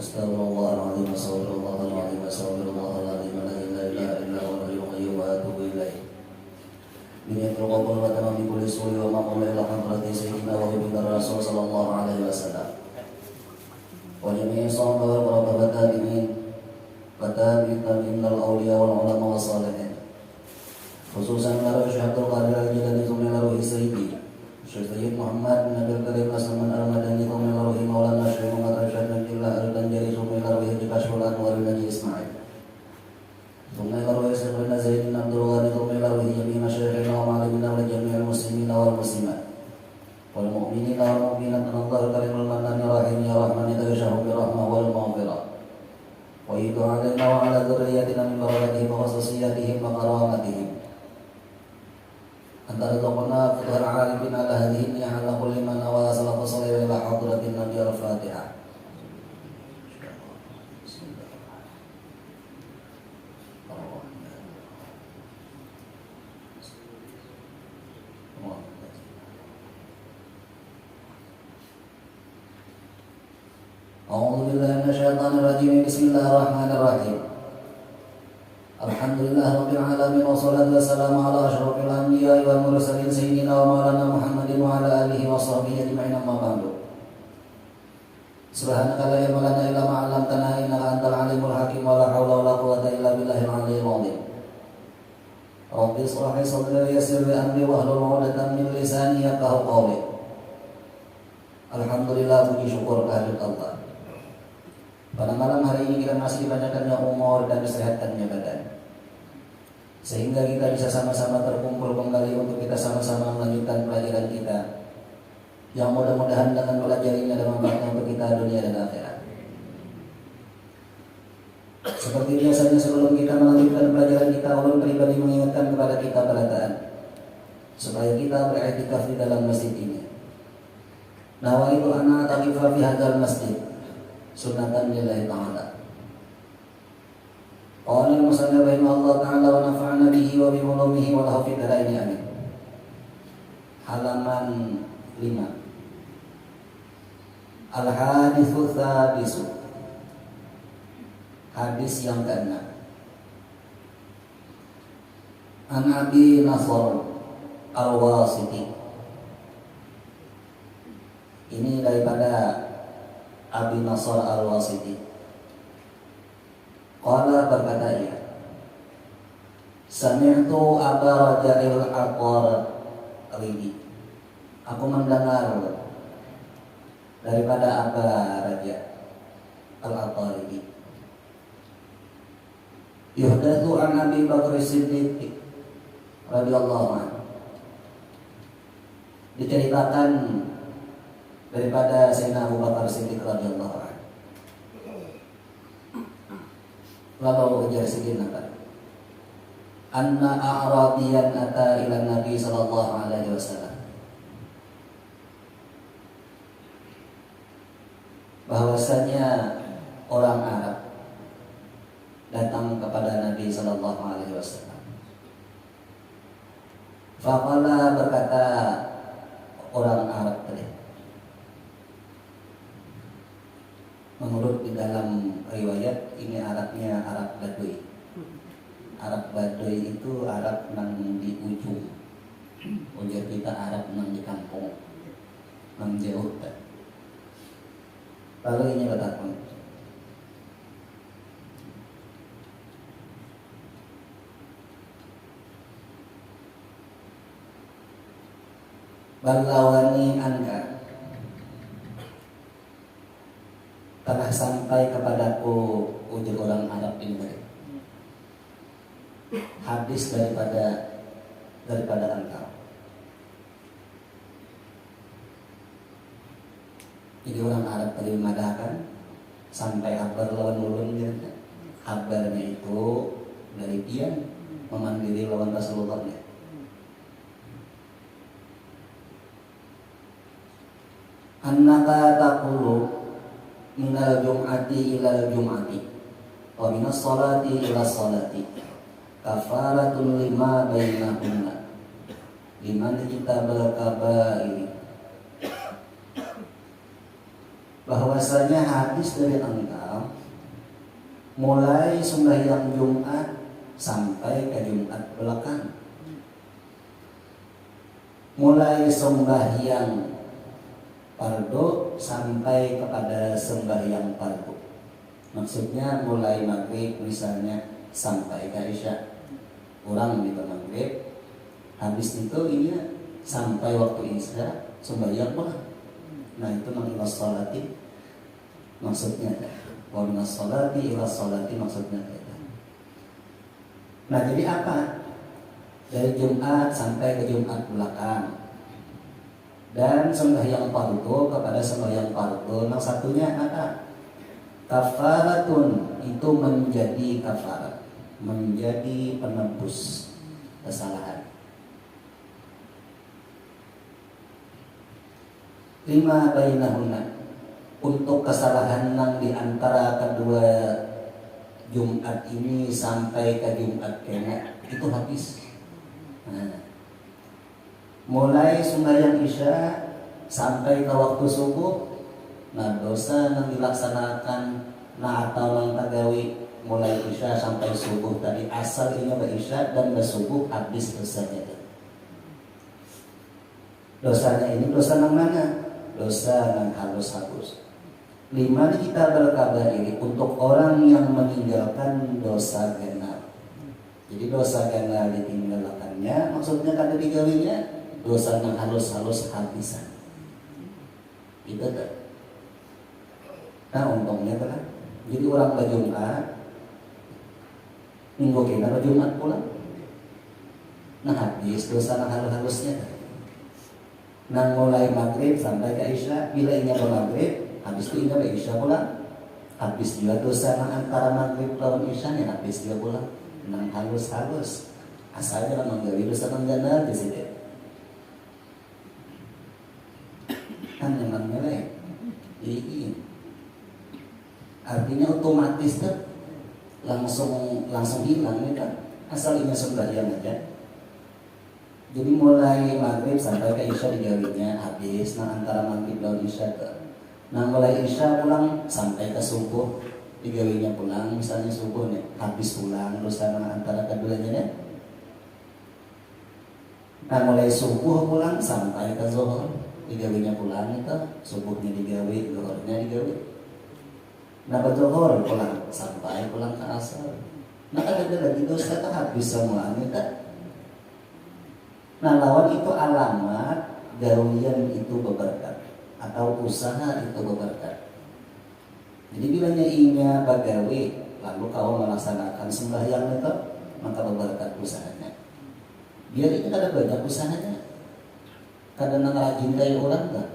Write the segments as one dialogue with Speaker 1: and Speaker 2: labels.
Speaker 1: Astaghfirullahaladzim, astaghfirullahaladzim, astaghfirullahaladzim, la ilaha illa huwal hayyul qayyum wa atubu ilaih. Biniyatul qabul wa tamam bi kulli suri wa maqam ila hadrati sayyidina wa habibina rasul sallallahu alaihi wasallam. Wa jami'i sahabat wa para tabi'in, tabi'in minal awliya wal ulama was salihin. Khususan para syuhadatul qadir al-jilani zumila ruhi sayyidi Syekh Muhammad bin Abdul Karim Asman al-Madani zumila ruhi maulana Syekh Muhammad Rashad bin Jillah al-Banjari zumila ruhi Jikashul Anwar al-Naji Ismail zumila ruhi Sayyidina Zaidin Abdul Ghani zumila ruhi jami'i masyayikhina wa ma'alimina wa jami'il muslimina wal muslimat wal mu'minina wal mu'minat Allah karimul manani rahim ya rahman ya tagashahu bi rahmah wal maghfirah wa yidu alaina wa ala dhurriyyatina min barakatihim wa khususiyatihim wa karamatihim antara tokohna futuhar arifin ala hadihin ya ala kulli man wa salafu salih ila hadratin nabi al-fatihah. A'udzu billahi minasyaitonir rajim. Bismillahirrahmanirrahim. Alhamdulillah rabbil alamin wassalatu wassalamu ala asyrofil anbiya'i wal mursalin sayyidina wa maulana Muhammadin wa ala alihi wa sahbihi ajma'in amma ba'du. Subhanaka la ilma lana illa ma 'allamtana innaka antal alimul hakim wa la haula wa la quwwata illa billahil aliyyil azim. Rabbi ishrah li sadri wa yassir li amri wahlul 'uqdatam min lisani yafqahu qawli. Alhamdulillah, puji syukur kehadirat Allah. Pada malam hari ini kita masih dipanjangkannya umur dan disehatkannya badan, sehingga kita bisa sama-sama terkumpul kembali untuk kita sama-sama melanjutkan pelajaran kita yang mudah-mudahan dengan pelajarinya dan manfaatnya untuk kita dunia dan akhirat. Seperti biasanya sebelum kita melanjutkan pelajaran kita, ulun pribadi mengingatkan kepada kita berataan supaya kita beriktikaf di dalam masjid ini. Nawaitu anna taqifa fi hadzal masjid sunatan lillahi ta'ala. Qala al-musannif rahimahullah ta'ala wa nafa'ana bihi wa bi ulumihi wa lahu fid dharain amin. Halaman 5. Al-haditsu tsabisu. Hadis yang ke-6. An Abi Nasr al-Wasiti. Ini daripada Abi Nasr al-Wasiti. Qala, berkata ia, sami'tu Aba Raja'il Aqridi. Aku mendengar daripada Aba Raja' al-Aqridi. Yuhdatsu an Abi Bakr Siddiq radhiyallahu anhu. Diceritakan daripada Sayyidina Abu Bakar Siddiq radhiyallahu anhu. Lalu ujar sidin apa? Anna a'radiyan ata ila Nabi sallallahu alaihi wasallam. Bahwasanya orang Arab datang kepada Nabi sallallahu alaihi wasallam. Faqala, berkata orang Arab tadi. Menurut di dalam riwayat ini Arabnya Arab Baduy. Arab Baduy itu Arab nang di ujung. Ujar kita Arab nang di kampung, nang jauh. Lalu ini bertakun. Balawani anka, telah sampai kepadaku, ujar orang Arab ini, hadis daripada engkau. Jadi orang Arab tadi mengatakan sampai kabar lawan ulun gitu. Kabarnya itu dari dia memandiri lawan Rasulullahnya. Annaka taqulu minal jum'ati ilal jum'ati wa minas salati ila salati kafaratun lima bainahunna liman kitabal kabairi. bahwasanya hadis dari engkau mulai sembahyang Jumat sampai ke Jumat belakang, mulai sembahyang fardu sampai kepada sembahyang fardu. Maksudnya mulai maghrib misalnya sampai ke Isya, orang di maghrib, habis itu ini sampai waktu Isya sembahyang pulang. Nah itu namanya sholati, maksudnya wa minas sholati ila sholati, maksudnya itu. Nah jadi apa? Dari Jumat sampai ke Jumat belakang, dan sembahyang fardu kepada sembahyang fardu. Yang satunya apa? Kafaratun, itu menjadi kafarat, menjadi penebus kesalahan. Lima bainahunna, untuk kesalahan yang di antara kedua Jumat ini sampai ke Jumat kena itu habis. Nah, mulai sembahyang Isya sampai ke waktu subuh, nah dosa yang dilaksanakan atau yang tagawi mulai Isya sampai subuh tadi, asal ini Isya dan subuh, habis dosanya. Dosanya ini dosa yang mana? Dosa yang halus-halus. 5 kita berkabairi untuk orang yang meninggalkan dosa genap. Jadi dosa genap ditinggalkannya, maksudnya kada digawinya, dosa yang halus-halus habisan. Itu tak. Nah untungnya kan, jadi orang berjumat, minggu kita berjumat pulang, nah habis dosa yang halus-halusnya. Nah mulai maghrib sampai ke Isya, bila ini ke maghrib, habis itu ingat Isya pulang, habis juga dosa yang antara maghrib lawan Isya nya, habis juga pulang. Nang halus-halus, asalnya kan menggawi dosa menggana di sini. Kan memang melek, ini artinya otomatis tuh langsung hilang ya kan, asal ini sembahyang aja. Jadi mulai maghrib sampai ke Isya digawinya habis, nah antara maghrib lawan Isya ke, nah mulai Isya pulang sampai ke subuh digawinya pulang, misalnya subuh nih habis pulang dosa antara keduanya nih. Nah mulai subuh pulang sampai ke zuhur digawinya pulang itu, subuhnya digawi, zuhurnya digawi. Nah zuhur pulang sampai pulang ke asar. Nah ada lagi dosa tak habis semuanya tak. Nah lawan itu alamat gawian itu berberkat atau usaha itu berberkat. Jadi bilanya inya bagawi lalu kau melaksanakan sembahyang itu, maka berberkat usahanya. Biar itu kada banyak usahanya, kada nang rajin kayak orang tak,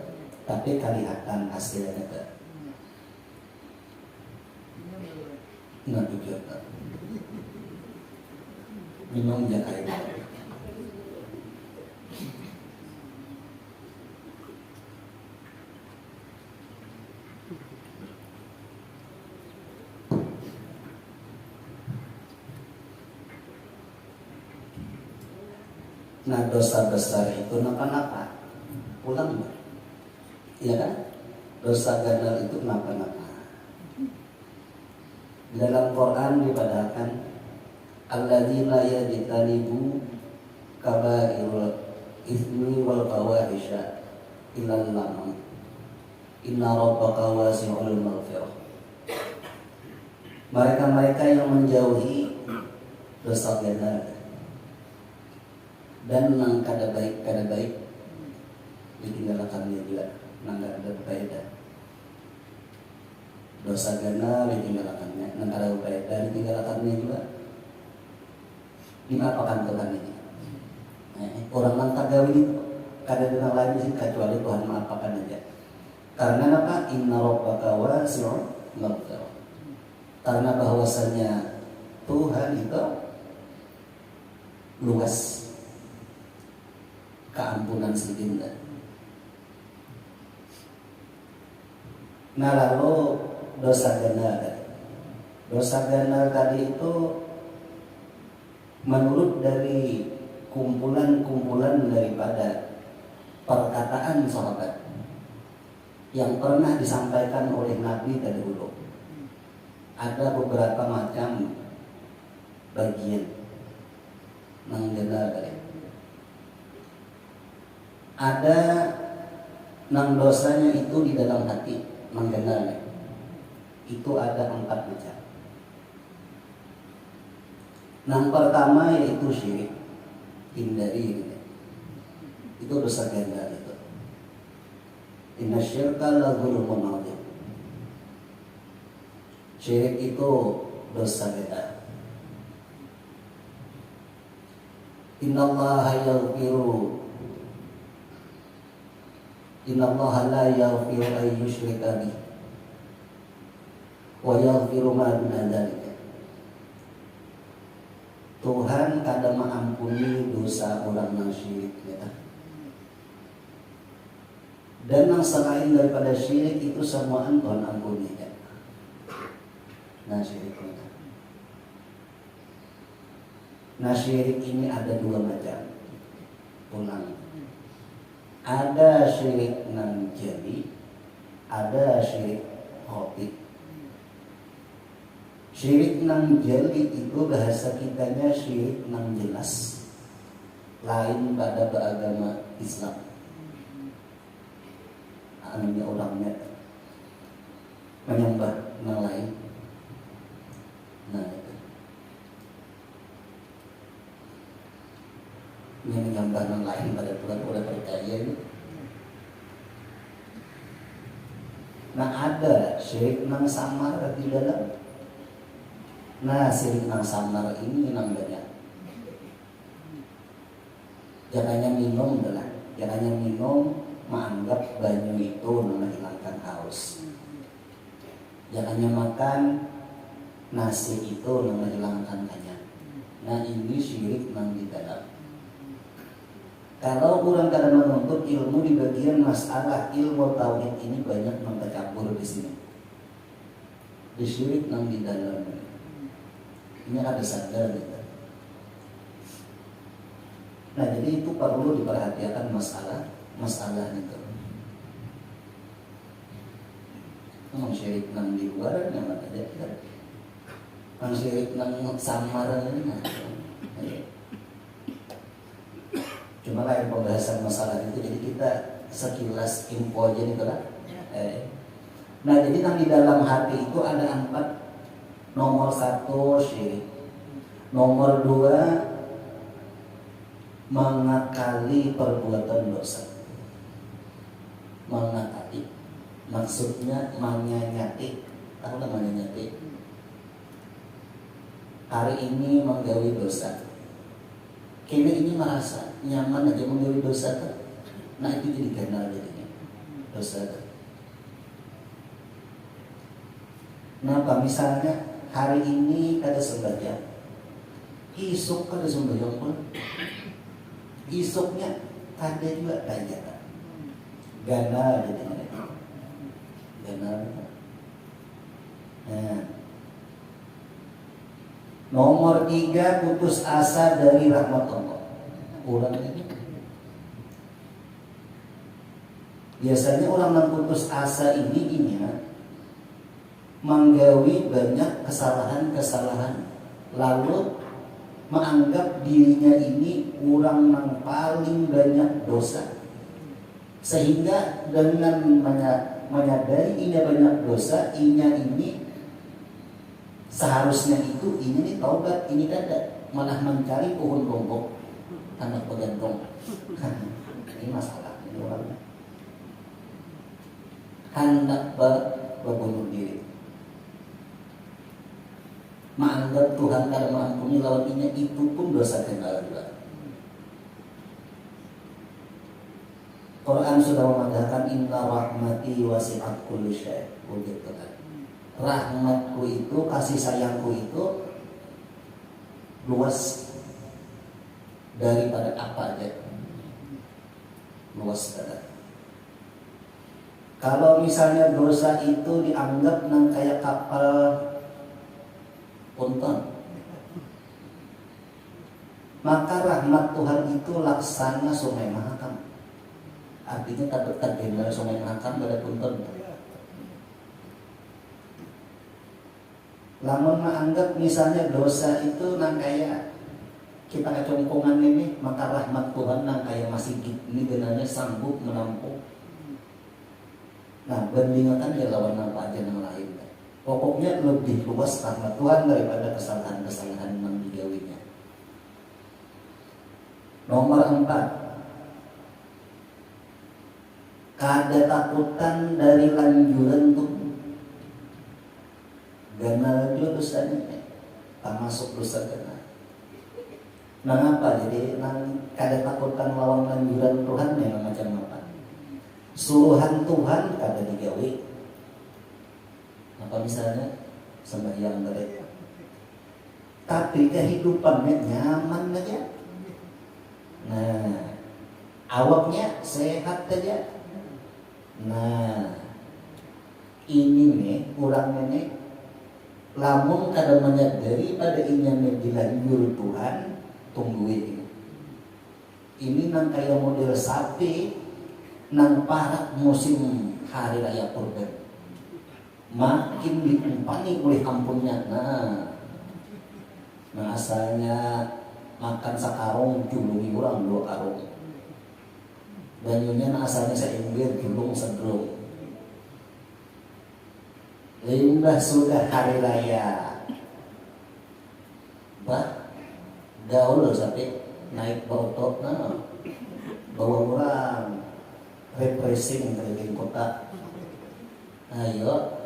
Speaker 1: tapi kelihatan hasilnya tak. Nah tujuan tak. Minum jakai. Nah dosa besar itu napa-napa pulang, iya kan? Dosa gandal itu napa-napa. Dalam Quran dipadahkan alladzina yajtanibu kaba'irul itsmi wal fawahisha illal lamam inna rabbaka wasi'ul maghfirah. Mereka-mereka yang menjauhi dosa gandal dan nang kada baik ditinggalkannya juga, nang kada faedah. Dosa gana ditinggalkannya, nang kada faedah ditinggalkannya juga. Diapakan Tuhan ini? Orang nang tagawi itu kada denang lain sih kecuali Tuhan maapakan aja. Karena apa? Inna rabbaka wasi'ul maghfirah. Karena bahwasanya Tuhan itu luas keampunan seginda. Nah lalu dosa gana tadi itu menurut dari kumpulan-kumpulan daripada perkataan sahabat. yang pernah disampaikan oleh Nabi terdahulu. Ada beberapa macam bagian menggelar kali. Ada nang dosanya itu di dalam hati menggelar. Itu ada 4 macam. Yang pertama yaitu syirik, hindari gitu. Itu dosa ganda itu. Inna syirka la dzulmun adzim. Syirik itu dosa ganda. Innallaha la yaghfiru an yushrika bihi wa yaghfiru ma duna dzalika. Tuhan kada mengampuni dosa orang yang syirik ya. Dan yang selain daripada syirik itu semuaan Tuhan ampuni ya. Nah syirik ya. Nah syirik ini ada 2 macam. Ulang. Ada syirik nan jeli, ada syirik khafif. Syirik nang jeli itu bahasa kitanya syirik nang jelas, lain pada beragama Islam. Anunya orangnya menyembah nang lain. Nah itu. Ini menyembah nang lain pada Tuhan oleh percaya. Nah ada syirik nang samar di dalam. Nah syirik nang samar ini nang banyak. Jangannya minum adalah, jangannya minum menganggap banyu itu menghilangkan haus. Jangannya makan nasi itu menghilangkan kenyang. Nah ini syirik nang di dalam. Kalau orang kadang menuntut ilmu di bagian masalah ilmu tauhid ini banyak mencampur di sini. Di syirik nang di dalam. Ini ada sadar gitu. Nah jadi itu perlu diperhatikan masalah itu. Memang syirik nang di luar yang ada kan. Memang syirik nang samar ini. Cuma lain pembahasan masalah itu, jadi kita sekilas info aja nih lah. Nah jadi nang di dalam hati itu ada 4. Nomor 1 syirik. Nomor 2 mengakali perbuatan dosa. Mengakali, maksudnya menyanyati. Tahu lah menyanyati. Hari ini menggawi dosa. Kini ini merasa nyaman aja menggawi dosa tuh. Nah itu jadi ganal jadinya dosa tuh. Nah misalnya hari ini kada sembahyang, isuk kada sembahyang pun, isuknya kada juga tanya, ganal jadi mereka, ganal. Nah, nomor 3 putus asa dari rahmat Allah. Orang ini biasanya orang yang putus asa ini menggawi banyak kesalahan-kesalahan, lalu menganggap dirinya ini orang yang paling banyak dosa, sehingga dengan menyadari ini banyak dosa, ini seharusnya itu ini taubat, ini tidak, malah mencari pohon rombok anak pegantung. Ini masalah ini orangnya hendak berbunuh diri. Menganggap Tuhan kada mengampuni lawan ini, itu pun dosa kenal juga. Quran sudah mengatakan inna rahmati wasi'at kulli syai'. Begitu kan. Rahmatku itu, kasih sayangku itu luas daripada apa aja. Luas banget. Kalau misalnya dosa itu dianggap nang kayak kapal ponton, maka rahmat Tuhan itu laksana sungai Mahakam. artinya tak benar somai akan pada punten. Lamun menganggap misalnya dosa itu nang kaya kita kecongkongan ini, maka rahmat Tuhan nang kaya masih ini benarnya sanggup menampung. Nah, bandingkan ya lawan apa aja yang lain. Pokoknya lebih luas rahmat Tuhan daripada kesalahan-kesalahan yang digawinya. Nomor 4, kada takutan dari lanjuran tuh. Ganal juga dosanya, termasuk dosa ganal. Nah apa? Jadi kada takutan lawan lanjuran Tuhan yang macam apa? Suruhan Tuhan kada digawi. Apa misalnya sembahyang mereka, tapi kehidupannya nyaman aja. Nah, awaknya sehat aja. Nah, ini nih kurangnya nih. Lamun kada menyadari pada inyane dilanjur Tuhan, tunggu ini. Ini nang kaya model sapi nang parak musim hari raya kurban. Makin dikumpani oleh ampunnya. Nah asalnya makan sakarong julungi orang 2 karung. Banyunya asalnya seinggir julung sedrung. Limbah sudah hari raya, gaul sampai naik bautok, bawa orang refreshing keliling kota. Ayo,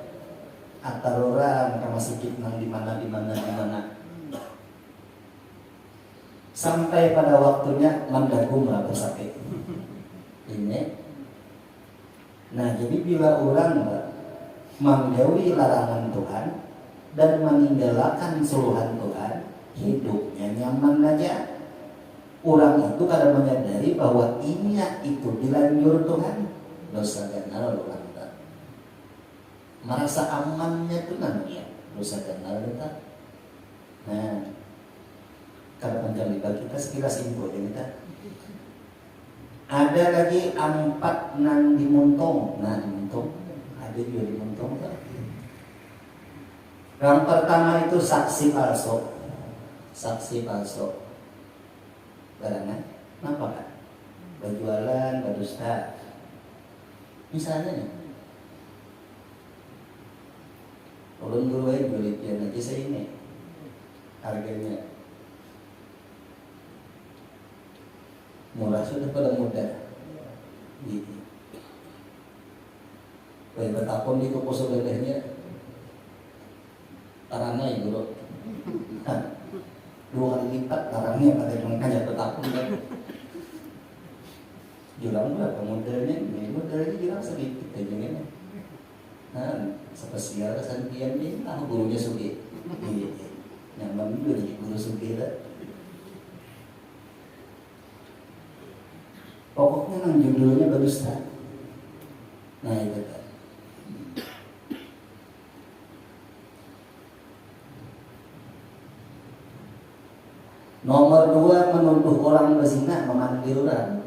Speaker 1: atar orang ke masjid nang di mana. Sampai pada waktunya mandagum lah bersakit. Ini. Nah jadi bila orang menjauhi larangan Tuhan dan meninggalkan suruhan Tuhan, hidupnya nyaman aja. Orang itu kadang menyadari bahwa inya itu dilanjur Tuhan, dosa ganal orang tak. Merasa amannya itu namanya dosa ganal kita. Nah, kalau penjaliban kita sekilas info kita. Ada lagi 4 nang dimuntong. Nah dimuntong ada juga dimuntong tak? Yang pertama itu saksi palsu. Barangan, kenapa kan? Berjualan, berdusta. Misalnya nih, ulun guruin beli pian aja saya ini harganya murah sudah pada mudah. Gitu. Baik betapun di toko sebelahnya tarana ya bro. 2 kali lipat tarangnya pada makanya betapun kan. Jurang berapa modelnya? Modelnya jurang sedikit aja kan. Nah, spesial kesantian ini gurunya sugi. Nyaman juga jadi guru sugi lah. Pokoknya nang judulnya bagus lah. Nah itu kan. Nomor 2, menuduh orang berzina, memanggil orang.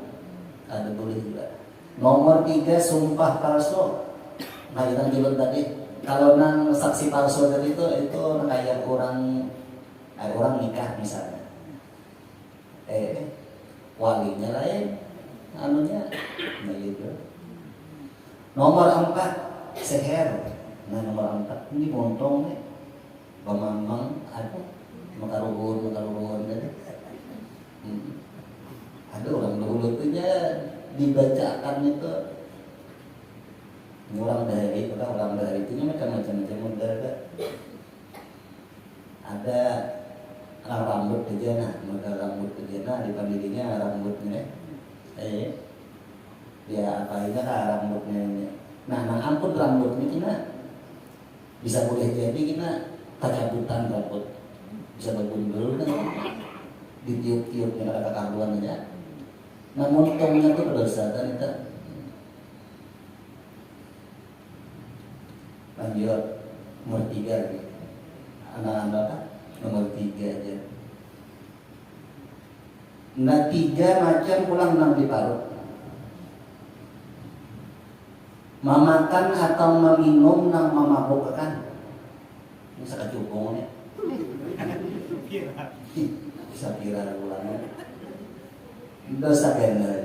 Speaker 1: Ada boleh juga. Nomor 3, sumpah palsu. Nah yang jelas tadi, kalau nang saksi palsu tadi itu kayak orang nikah misalnya. Walinya lain, anunya, nah gitu. Nomor 4, seher. Nah nomor 4 ini bontong nih, bamang ada. Makaruhun ada orang dulu itu dibacakan itu orang dari itu macam-macam model ada rambut aja model rambut aja dipandirinya rambutnya ya apa ini rambutnya nah ampun rambutnya kita bisa boleh jadi kita tacabutan rambut bisa berbundul kan ditiup-tiupnya ada kekanduan aja. Nah montongnya tuh berdosa kan itu. Lanjut nomor 3 lagi. Anak-anak nomor 3 aja. Nah 3 macam pulang nang diparut. memakan atau meminum nang memabukkan. Ini sakacupongnya. Bisa kira ulangnya. Dosa ganda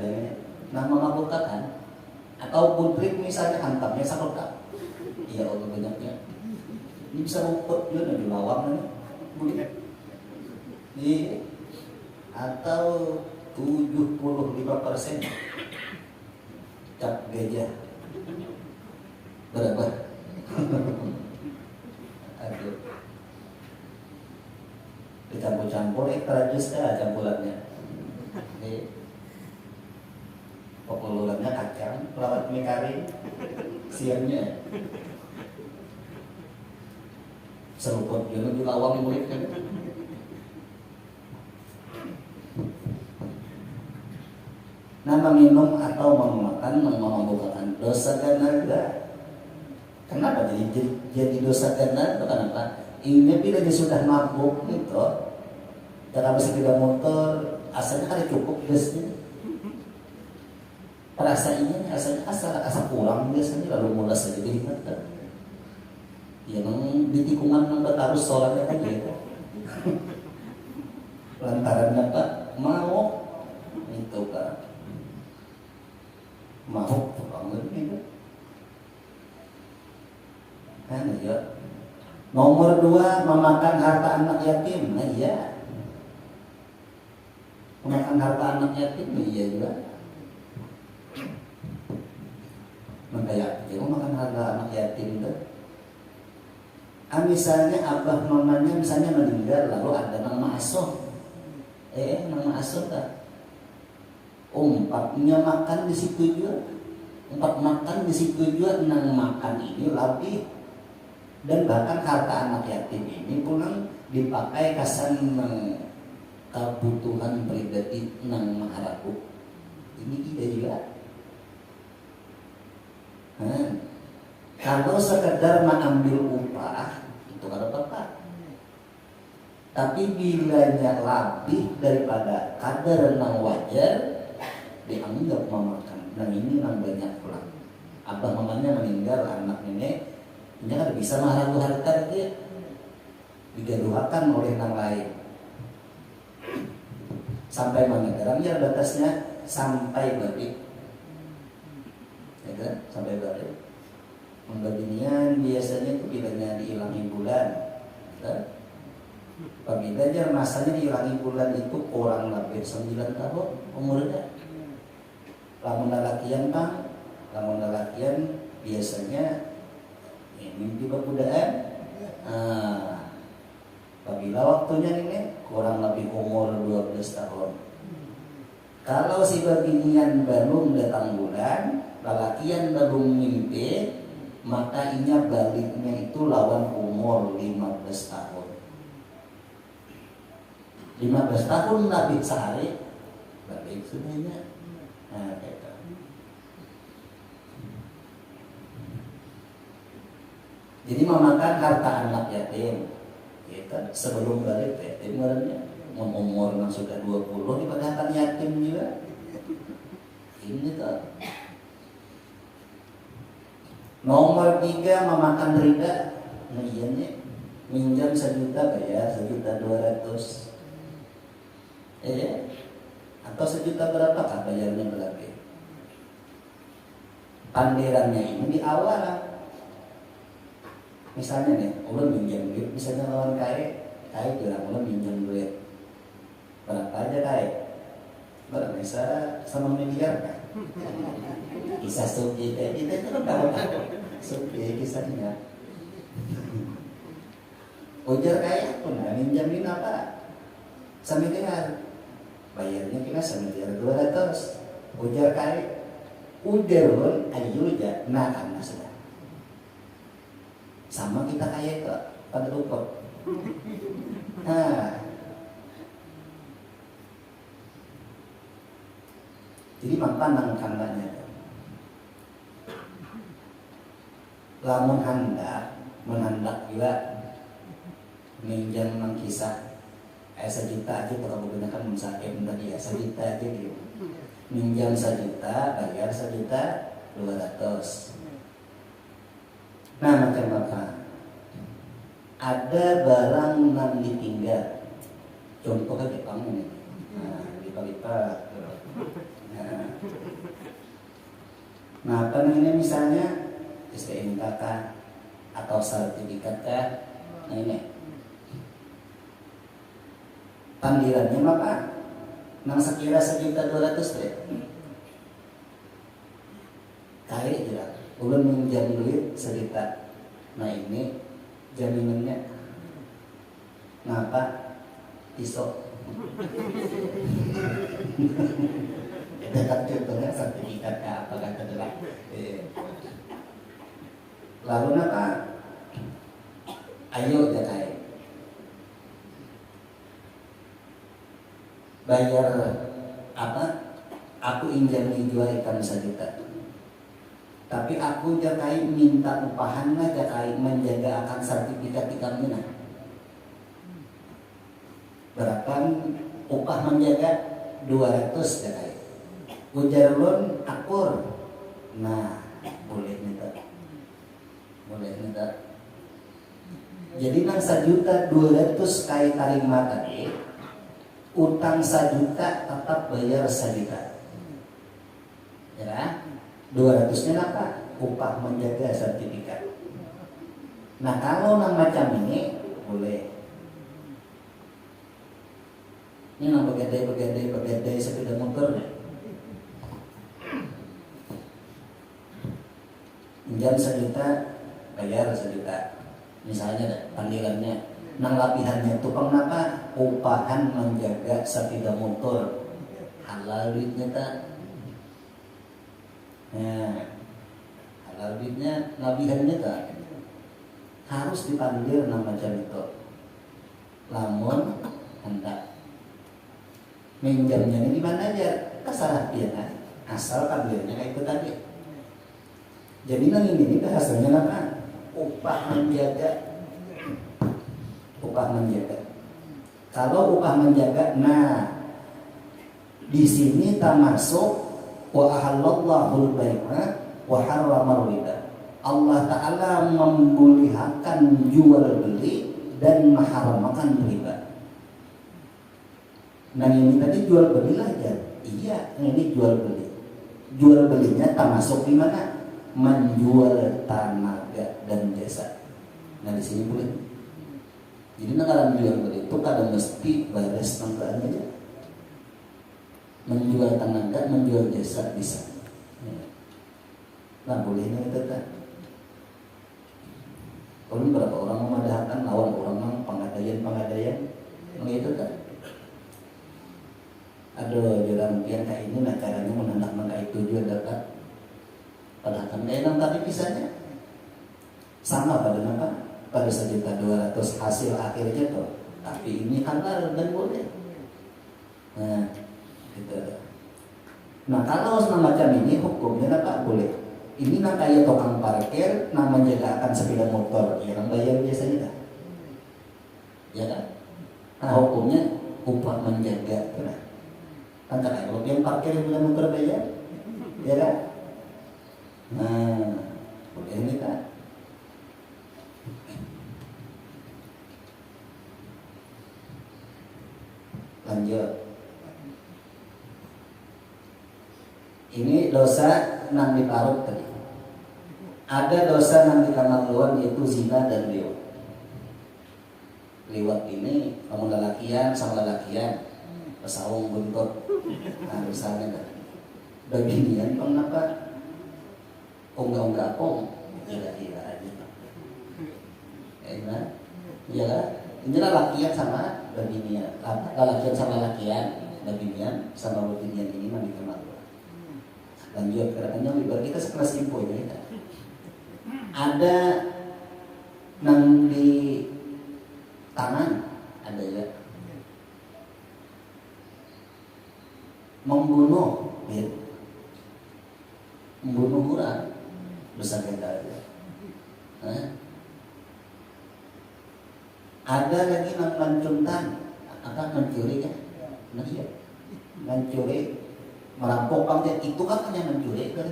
Speaker 1: nang memabukkan. Atau putrik misalnya hantamnya sakota. Iya Allah banyaknya. Ini bisa rumput juga di lawang nih. Iya. Atau 75% cap gajah. Berapa? Aduh. Dicampur-campur terajus campurannya. Pokok-pokoknya kacang, pelawat mie kari, siangnya. Seruput juga di lawang mulut kan. Nah, meminum atau memakan memabukkan dosa ganda. Kenapa jadi dosa ganda? Kenapa? Ini bila dia sudah mabuk gitu, jangan bisa tidak motor, asalnya kan cukup gasnya. Perasaannya asalnya asal kurang biasanya lalu mulai saja diingat kan. Ya memang di tikungan nang harus sholatnya kan gitu. Lantaran apa? Mau itu kan. Mau banget gitu. Kan ya. Nomor 2, memakan harta anak yatim. Nah iya. Memakan harta anak yatim, iya juga. Maka yatim, memakan harta anak yatim itu. Misalnya abah mamanya misalnya meninggal, lalu ada nang maasuh. Nang maasuh tak? Umpatnya makan di situ juga, makan di situ juga, nang makan ini lebih. Dan bahkan harta anak yatim ini pulang dipakai kasan kebutuhan pribadi nang maharaku. Ini ide juga. Kalau sekedar mengambil upah itu kada apa-apa. Tapi bilanya lebih daripada kadar nang wajar, dianggap memakan. Dan ini nang banyak pulang. Abah mamanya meninggal, anak nenek ini kan bisa marah harta dia digaduhakan oleh nang lain. Sampai mana? Garangnya batasnya sampai balik. Ya kan? Sampai balik. Membandingkan biasanya itu bilanya dihilangi bulan. Kan? Pagi aja masanya dihilangi bulan itu kurang lebih 9 tahun umurnya. Lamun lalakian bang, lamun lalakian biasanya mimpi kebudayaan. Apabila waktunya ini kurang lebih umur 12 tahun. Kalau si beginian belum datang bulan, lalakian belum mimpi, maka inya baliknya itu lawan umur 15 tahun. 15 tahun lebih sehari balik sudahnya. Nah, gitu. Jadi memakan harta anak yatim gitu. Sebelum balik yatim barunya umur yang sudah 20 dipadahkan yatim juga. Ini tuh. Nomor 3, memakan riba. Nah iya nih, minjam 1 juta bayar 1.200.000. Atau 1 juta berapakah bayarnya berapa? Pandirannya ini di awal. Misalnya nih, ulun minjam duit, misalnya lawan kaya bilang ulun minjam duit berapa aja kaya? Berapa? Bisa sama miliar kan? Kisah subjek kita itu kan tahu subjek kisahnya. Ujar kaya pun, minjamin apa? Samiliar, bayarnya kita 1.200.000. Ujar kaya, ujar pun ayo aja, nah karena sudah. Sama kita kayak ke pada lupa. Nah, jadi makan nang kandanya. Lamun hendak menandak juga minjam nang kisah 1 juta aja kalau menggunakan mensakim tadi ya 1 juta aja gitu. Minjam 1 juta bayar 1.200.000.
Speaker 2: Nah macam apa? Ada barang yang ditinggal, contohnya di kamu nih, nah lipat-lipat. Nah apa namanya misalnya STNK kah atau sertifikat kah? Nah ini panggilannya apa? Nang sekira 1.200.000 deh. Kali jelas, ulun minjam duit 1 juta. Nah ini jaminannya. Ngapa? Pisau. Dekat contohnya sertifikat apa kata adalah. Lalu apa? Ayo jakai. Bayar apa? Aku injami jual ikan 1 juta. Tapi aku jakai minta upahan lah jakai menjaga akan sertifikat ikan mina. Berapa upah menjaga 200 jakai. Ujar ulun akur. Nah, boleh minta. Boleh minta. Jadi nang 1.200.000 kai tarima tadi, utang 1 juta tetap bayar 1 juta. Ya, 200-nya apa? Upah menjaga sertifikat. Nah kalau nang macam ini boleh. Ini nang begadai sepeda motor nih. Pinjam 1 juta, bayar 1 juta. Misalnya panggilannya, nang latihannya tukang apa? Upahan menjaga sepeda motor. Halal duitnya tak? Nah, halal duitnya, labihannya tak? Harus dipanggil nama macam itu. Lamun hendak minjamnya ini di mana aja? Terserah dia kan? Asal panggilnya kayak itu tadi. Jadi nang ini bahasanya apa? Upah menjaga. Upah menjaga. Kalau upah menjaga, nah di sini termasuk wa ahallallahu al-bai'a wa harrama riba. Allah Ta'ala membolehkan jual beli dan mengharamkan riba. Nah ini tadi jual beli aja. Iya, ini jual beli. Jual belinya termasuk di mana? Menjual tenaga dan jasa. Nah di sini boleh. Jadi negara jual beli itu kadang mesti baris tanggaan aja. Menjual tenaga, menjual jasa bisa. Nah bolehnya itu kan. Kalau berapa orang memadahkan lawan orang pengadaian itu kan. Ada jalan pian kayak ini, nah caranya menanak mangga itu juga dapat. Padahal kan enak tapi pisahnya sama pada apa? Pada 1.200.000 hasil akhirnya tuh. Tapi ini halal dan boleh. Nah, gitu. Nah kalau semacam ini hukumnya apa? Boleh. Ini nak kayak tukang parkir, nak menjaga akan sepeda motor, yang bayar biasanya kan? Ya kan? Nah hukumnya upah menjaga, kan? Kan kalau yang parkir sepeda motor bayar, ya kan? Nah, boleh ini kan? Lanjut. Ini dosa nang diparut tadi. Ada dosa nang dikamaluan yaitu zina dan liwat. Liwat ini kamu lelakian sama lelakian, pesawung buntut. Nah misalnya kan, beginian kenapa? Unggah pong, kira-kira aja. Enak, iya lah. Ini lelakian sama beginian, lelakian sama lelakian, beginian sama beginian ini mah dikamaluan. Lanjut katanya biar kita sekelas info ya kita. Ada nang di tangan ada ya membunuh ya. Membunuh orang besar kita aja. Ada lagi nang mencuntan apa mencuri kan? Nah iya mencuri merampok kan itu kan hanya mencuri kan?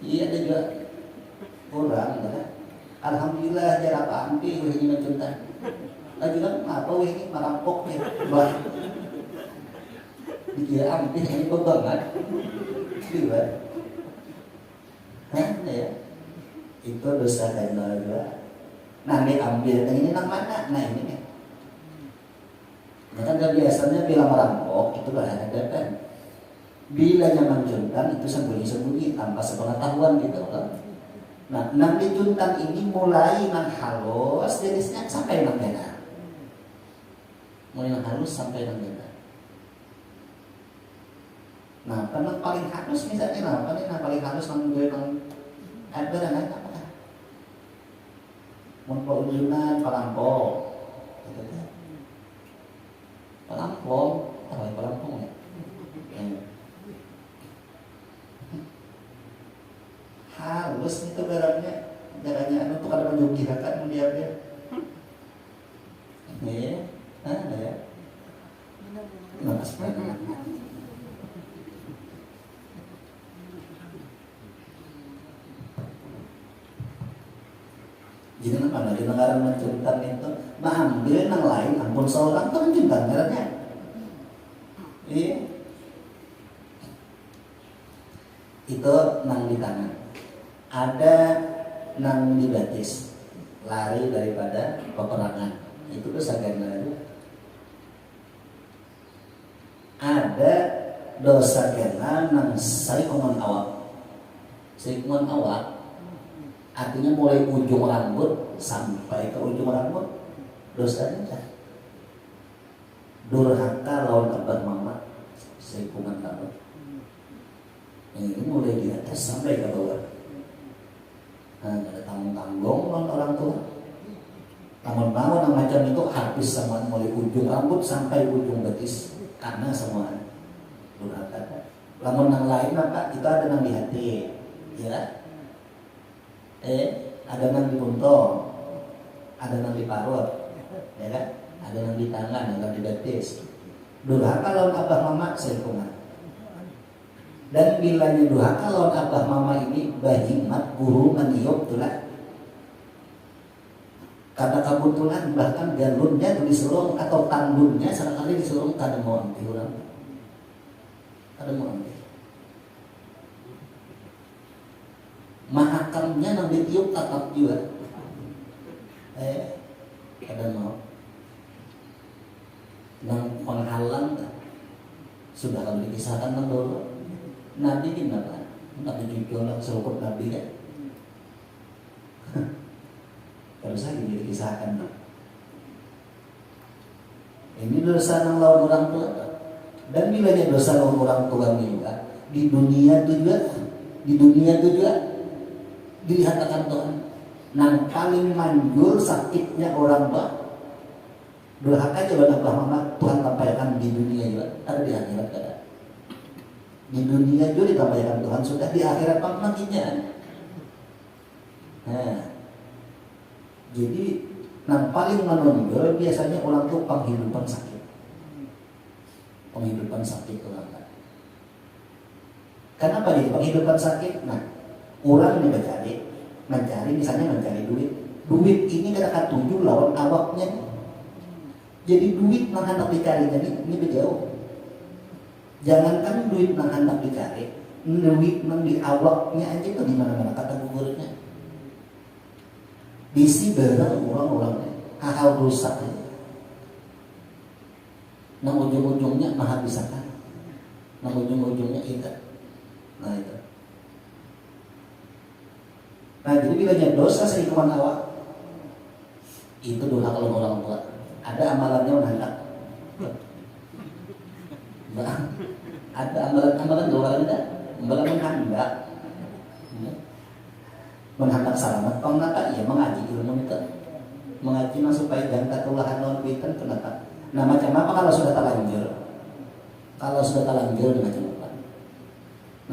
Speaker 2: Iya ada juga kurang kan. Alhamdulillah jarak ampi weh ini mencontan. Lagi kan apa weh ini merampok ya. Bah. Dikira ampi ini banget. Iya. Hah ya. Itu dosa kendala juga. Nah diambil ini nang mana? Nah ini nih. Nah, kan biasanya bila merampok itu bahaya kan. Bila nyaman juntan itu sembunyi-sembunyi tanpa sepengetahuan gitu kan. Nah, nanti juntan ini mulai nang halus jenisnya sampai nang beda. Mulai nang halus sampai nang beda. Nah, kan paling halus misalnya apa nih? Nah, paling halus nang gue nang ada dan apa kan? Mun ujunan palampong, gitu kan? Palampong, apa yang palampong ya? Halus itu barangnya untuk ada menjogirakan dia ya ada ya jadi apa lagi negara mencintan itu ambil yang lain ampun seorang itu mencintan mereka iya itu nang di tangan ada nang di batis lari daripada peperangan itu dosa ganda. Ada dosa ganda nang saikuman awak artinya mulai ujung rambut sampai ke ujung rambut dosanya durhaka lawan abah mama saikuman rambut ini mulai di atas sampai ke bawah. Nah, ada tanggung-tanggung orang tua. Bangun-bangun yang macam itu habis sama mulai ujung rambut sampai ujung betis karena semua durhaka. Lamun yang lain apa? Itu ada yang di hati, ya. Ada yang di puntung, ada yang di parut, ya kan? Ada yang di tangan, ada yang di betis. Durhaka lawan abah mama selingkuhan. Dan bilanya durhaka lawan abah mama ini bahimat guru maniok tulah. Karena kebetulan bahkan galunnya itu diserong atau tandunnya seringkali diserong kademon di urang. Kademon. Mahakamnya nang ditiup tatap juga. Kademon. Nang penghalang sudah kalau dikisahkan nang dulu. Nabi gimana? Nabi juga orang seruput Nabi kan? Kalau saya gini dikisahkan. Ini dosa yang lawan orang tua. Dan bilanya dosa lawan orang tua juga di dunia itu juga dihatakan Tuhan. Yang paling manjur sakitnya orang tua. Durhaka coba nambah mama Tuhan tampaikan di dunia juga. Ada di akhirat ada. Di dunia juga ditampaikan Tuhan sudah di akhirat panggilannya. Nah, jadi yang paling menonjol biasanya orang tuh penghidupan sakit orang kan. Kenapa di penghidupan sakit? Nah, orang ini mencari misalnya mencari duit ini kata tujuh lawan awaknya. Jadi duit yang hendak dicarinya ini berjauh. Jangankan duit yang hendak dicari, duit yang di awaknya aja itu di mana-mana kata gugurnya. Bisi barang orang-orangnya, hal rusak ya. Nah ujung-ujungnya maha bisakan. Nah ujung-ujungnya kita. Nah itu. Nah jadi bilanya dosa selingkuhan awak itu dosa kalau orang tua. Ada amalannya menghendak. Ada amalan doa ada, amalan menghendak. Menghendak selamat, pengenapa ya mengaji ilmu itu, mengaji supaya jangan ketulahan lawan kuitan kenapa? Nah macam apa kalau sudah terlanjur? Kalau sudah terlanjur macam apa?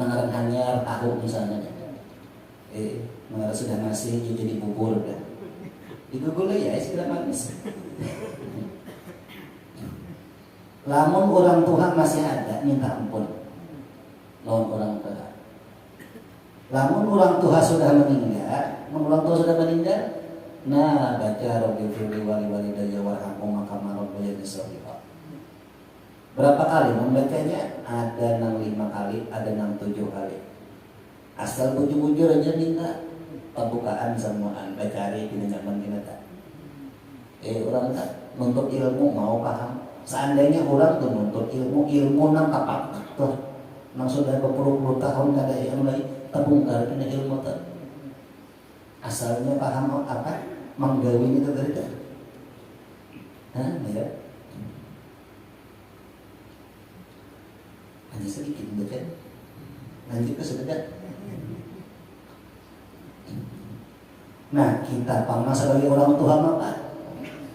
Speaker 2: Nangaran hanyar tahu misalnya, nangaran sudah nasi jadi bubur kan? Itu boleh ya, segera manis. Lamun orang Tuhan masih ada, minta ampun lawan orang tua. Lamun orang tua sudah meninggal, nah baca Rabbil wali daya warhamhum kama rabbayani shaghira. Berapa kali membacanya? Ada 5 kali, ada 7 kali. Asal bujur-bujur aja minta pembukaan semuaan bacari di nyaman kita tak. Orang tak menuntut ilmu mau paham. Seandainya orang tuh menuntut ilmu nang kapak tuh, nang sudah berpuluh-puluh tahun kada yang lain tabungkar kena ilmu tak. Asalnya paham apa? Menggawi itu dari tak. Ya. Hanya sedikit baca. Lanjut ke sedekah. Nah, kita pamah sebagai orang tua apa?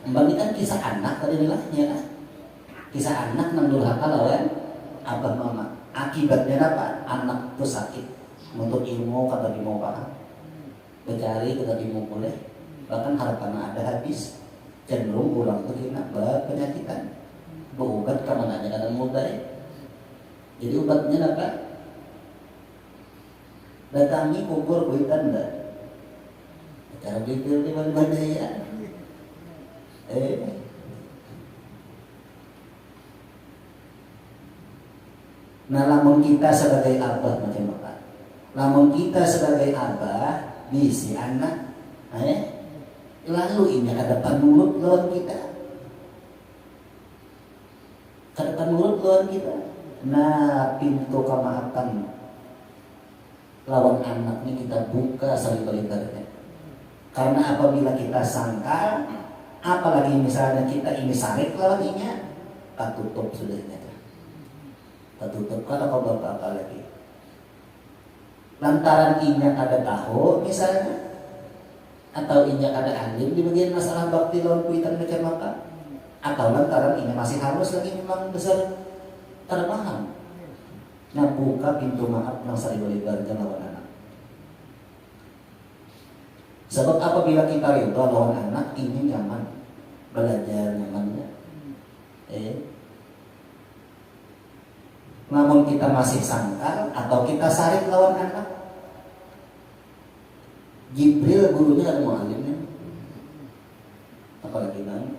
Speaker 2: Membandingkan kisah anak tadi nilainya kan? Kisah anak nang durhaka lawan abah mama. Akibatnya apa? Anak itu sakit. Untuk ilmu kata mau paham. Mencari kata mau boleh. Bahkan harapan ada habis. Cenderung orang itu kena penyakitan. Berobat ke mana aja kadang mudah. Jadi obatnya apa? Datangi kubur kuitan dah. Cara pikir di mana ya? Nah, lamun kita sebagai abah macam apa? Lamun kita sebagai abah bisi anak, lalu ini ke depan mulut lawan kita, ke depan mulut lawan kita. Nah, pintu kemaafan lawan anak ini kita buka selebar-lebarnya. Karena apabila kita sangkal, apalagi misalnya kita ini sarik lawannya, tak tutup sudahnya. Tak tutup kalau kau bapak apa lagi. Lantaran inyak ada tahu misalnya, atau inyak ada alim di bagian masalah bakti lawan kuitan macam apa, atau lantaran ini masih halus lagi memang besar terpaham. Nah, buka pintu maaf yang selebar-lebar lawan anak. Sebab apabila kita ridho lawan anak ini nyaman, belajar nyamannya. Namun kita masih sangkal atau kita sarik lawan anak. Jibril gurunya ada muallimnya. Apalagi nang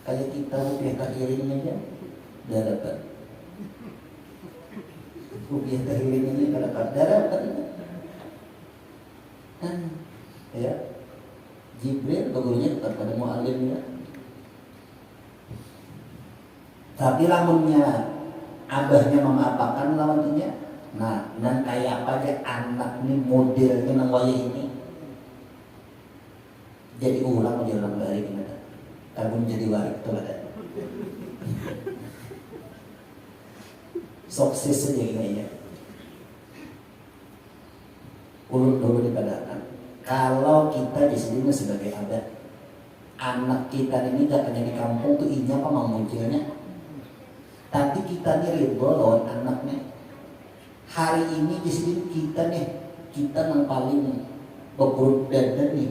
Speaker 2: kayak kita rupiah tahirin aja dah dapat. Rupiah tahirin aja dah dapat. Ya. Jibril gurunya tetap ada muallimnya. Tapi lamunnya abahnya memapakan lawannya. Nah, dan kayak apa aja anak ini modelnya nang wayah ini. Jadi ulang aja orang baik gimana? Kamu jadi warik tuh ada. Sukses aja gini ya. Ulun dulu dipadakan. Kalau kita di sini sebagai abah, anak kita ini gak hanya di kampung tuh inya apa mau munculnya. Tapi kita nih ridho lawan anaknya. Hari ini di sini kita yang paling beberut dada nih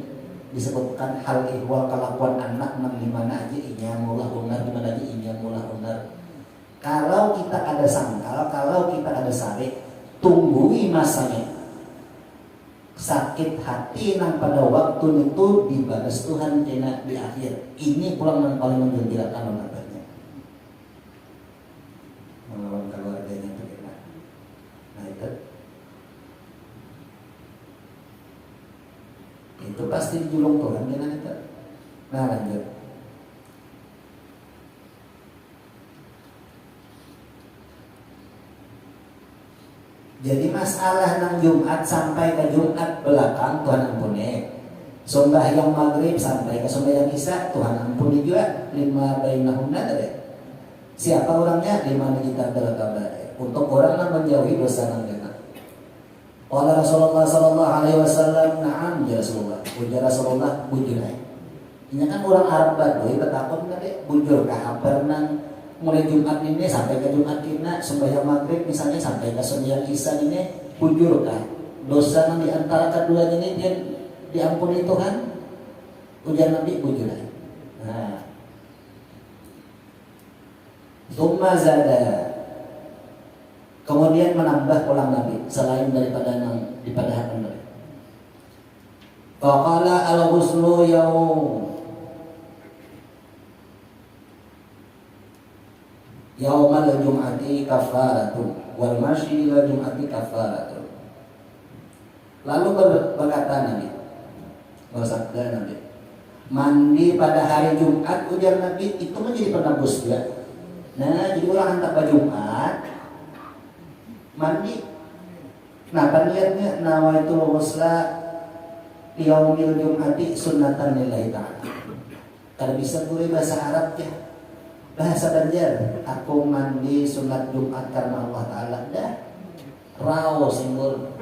Speaker 2: disebutkan hal ihwal kelakuan anak nang dimana aja inya mulah unar, dimana aja inya mulah unar. Kalau kita ada sangkal, kalau kita ada sarik, tunggui masanya. Sakit hati nang pada waktu itu dibalas Tuhan kena di akhir. Ini pulang yang paling menggembirakan abahnya. Melawan keluarganya itu kena. Nah itu pasti dijulung Tuhan kena itu. Nah lanjut. Jadi masalah nang Jumat sampai ke Jumat belakang Tuhan ampuni. Sembahyang maghrib sampai ke sembahyang isya Tuhan ampuni juga. 5 bainahunna tadi. Siapa orangnya? 5 kita berkabar. Untuk orang yang menjauhi dosa nang kena. Qala Rasulullah sallallahu alaihi wasallam, "Na'am ya Rasulullah." Ujar Rasulullah, bujur. Ini kan orang Arab Baduy bertakon tadi, bujur ka hampir nang mulai Jumat ini sampai ke Jumat kina sembahyang maghrib misalnya sampai ke sembahyang isya ini bujur kan dosa yang diantara keduanya ini dia diampuni Tuhan. Ujar Nabi bujur. Nah, Tsumma zada, kemudian menambah ulang Nabi selain daripada yang dipadahakan Faqala al-ghuslu yaumal jum'ati kafaratun wal masyi ila jum'ati kafaratun. Lalu berkata Nabi, bersabda Nabi, mandi pada hari Jumat, ujar Nabi, itu menjadi penebus dia. Nah, jadi orang hantar pada Jumat mandi. Nah, kan lihatnya nawaitul ghusla yaumil jum'ati sunnatan lillahi ta'ala. Kalau bisa boleh bahasa Arab ya. Bahasa Banjar, aku mandi sunat Jumat karena Allah Ta'ala. Dah, raw simbol.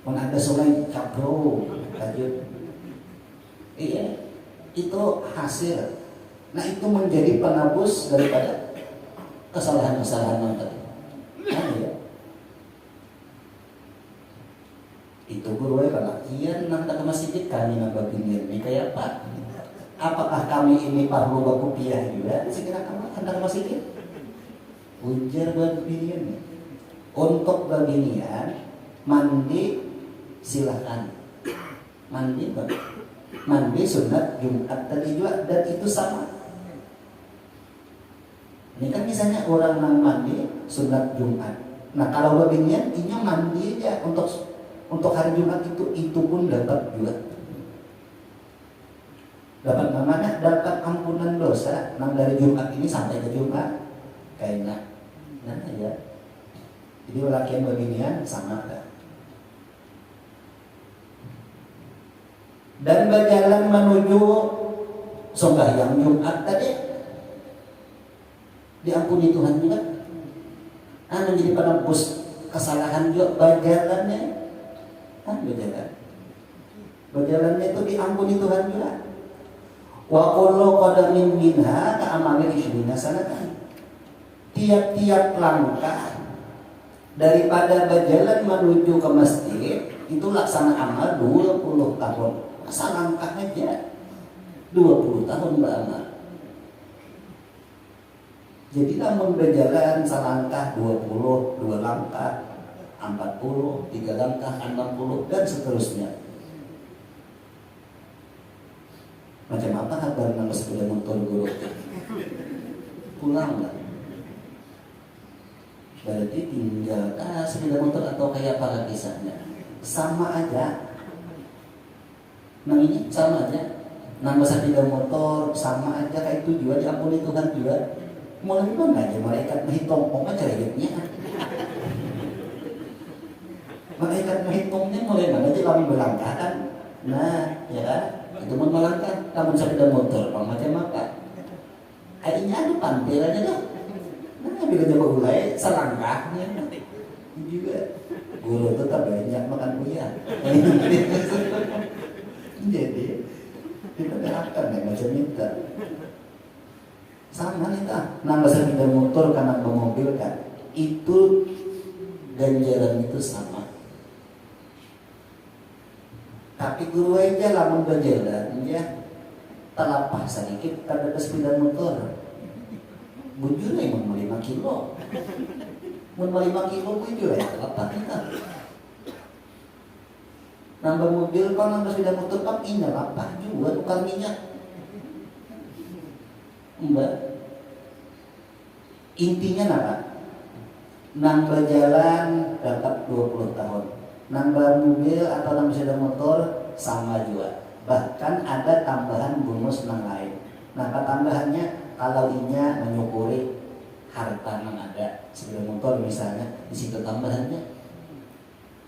Speaker 2: Mun ada sungai capro, lanjut. Iya, itu hasil. Nah, itu menjadi penebus daripada kesalahan-kesalahan yang tadi. Nah, ya. Itu guru kalakian nanti ke masjid kami nambah pinggir ini kayak apa? Apakah kami ini perlu bakupiah juga? Segera kamu hendak masjid. Ujar babinian. Untuk babinian mandi silahkan. Mandi sunat Jumat tadi juga, dan itu sama. Ini kan misalnya orang yang mandi sunat Jumat. Nah, kalau babinian ini mandi aja untuk hari Jumat itu pun dapat juga. Dapat mana? Dapat ampunan dosa nang dari Jumat ini sampai ke Jumat. Kayaknya. Nah, ya. Jadi lakian beginian sama kan. Dan berjalan menuju sembahyang Jumat tadi diampuni Tuhan juga. Menjadi penebus kesalahan juga berjalannya. Berjalannya itu diampuni Tuhan juga. Wa kullu qadamin minha ka'amali 20 sanatan. Tiap-tiap langkah daripada berjalan menuju ke masjid itu laksana amal 20 tahun. Asal langkah aja 20 tahun beramal. Jadi namun berjalan selangkah 20, 2 langkah 40, 3 langkah 60 dan seterusnya. Macam apa kabar nama sepeda motor guru? Pulang lah. Berarti tinggal sepeda motor atau kayak apa kisahnya? Sama aja. Nah ini sama aja. Nama sepeda motor sama aja kayak itu juga diampuni Tuhan juga. Mulai mana aja malaikat menghitung aja rayetnya. Malaikat menghitungnya mulai mana aja kami berlangkah kan. Nah ya kan. Itu pun melangkah, namun sepeda motor, macam apa? Akhirnya ada pantil aja dah. Nah, bila coba mulai selangkahnya, juga guru itu tak banyak makan kuliah. Jadi kita akan macam itu. Sama nih tak, nama sepeda motor karena mobil kan, itu ganjaran itu sama. Tapi guru aja lamun berjalan ya terlapah sedikit pada sepeda motor. Bujur emang 5 kilo. Mun 5 kilo bujur ya terlapah kita. Nambah mobil kau nambah sepeda motor kan ini lapah juga tukang minyak. Mbak. Intinya apa? Nambah jalan dapat 20 tahun. Nambah mobil atau nambah sepeda motor sama juga. Bahkan ada tambahan bonus yang lain. Nah, tambahannya kalau inya menyukuri harta yang ada sepeda motor misalnya, di situ tambahannya.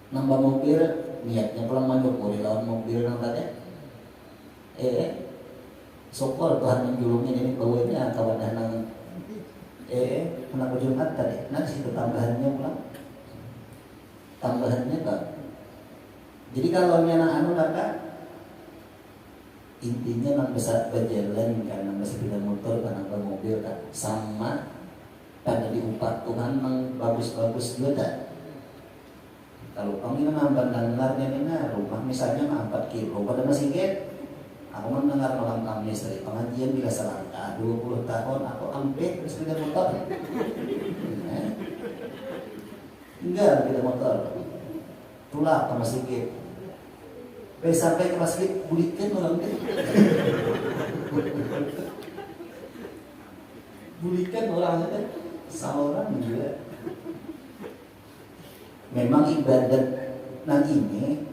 Speaker 2: Nambah mobil niatnya pulang menyukuri lawan mobil yang tadi. Syukur Tuhan menjulungnya ini bawanya kawan nang anak Jumat tadi. Nah, di situ tambahannya pulang. Tambahannya tak. Jadi kalau nyana kata intinya nang besar berjalan karena sepeda motor karena mobil kan sama pada diupah Tuhan nang bagus-bagus juga tak. Kalau kami nambah dengarnya ini rumah misalnya 4 kilo pada masih get. Aku mendengar malam Kamis dari pengajian bila selangkah 20 tahun aku ambil sepeda motor. Enggak sepeda motor. Itulah ke masjid. Sampai ke masjid bulikan orang teh. Bulikan orang teh. Seorang juga. Memang ibadat nang ini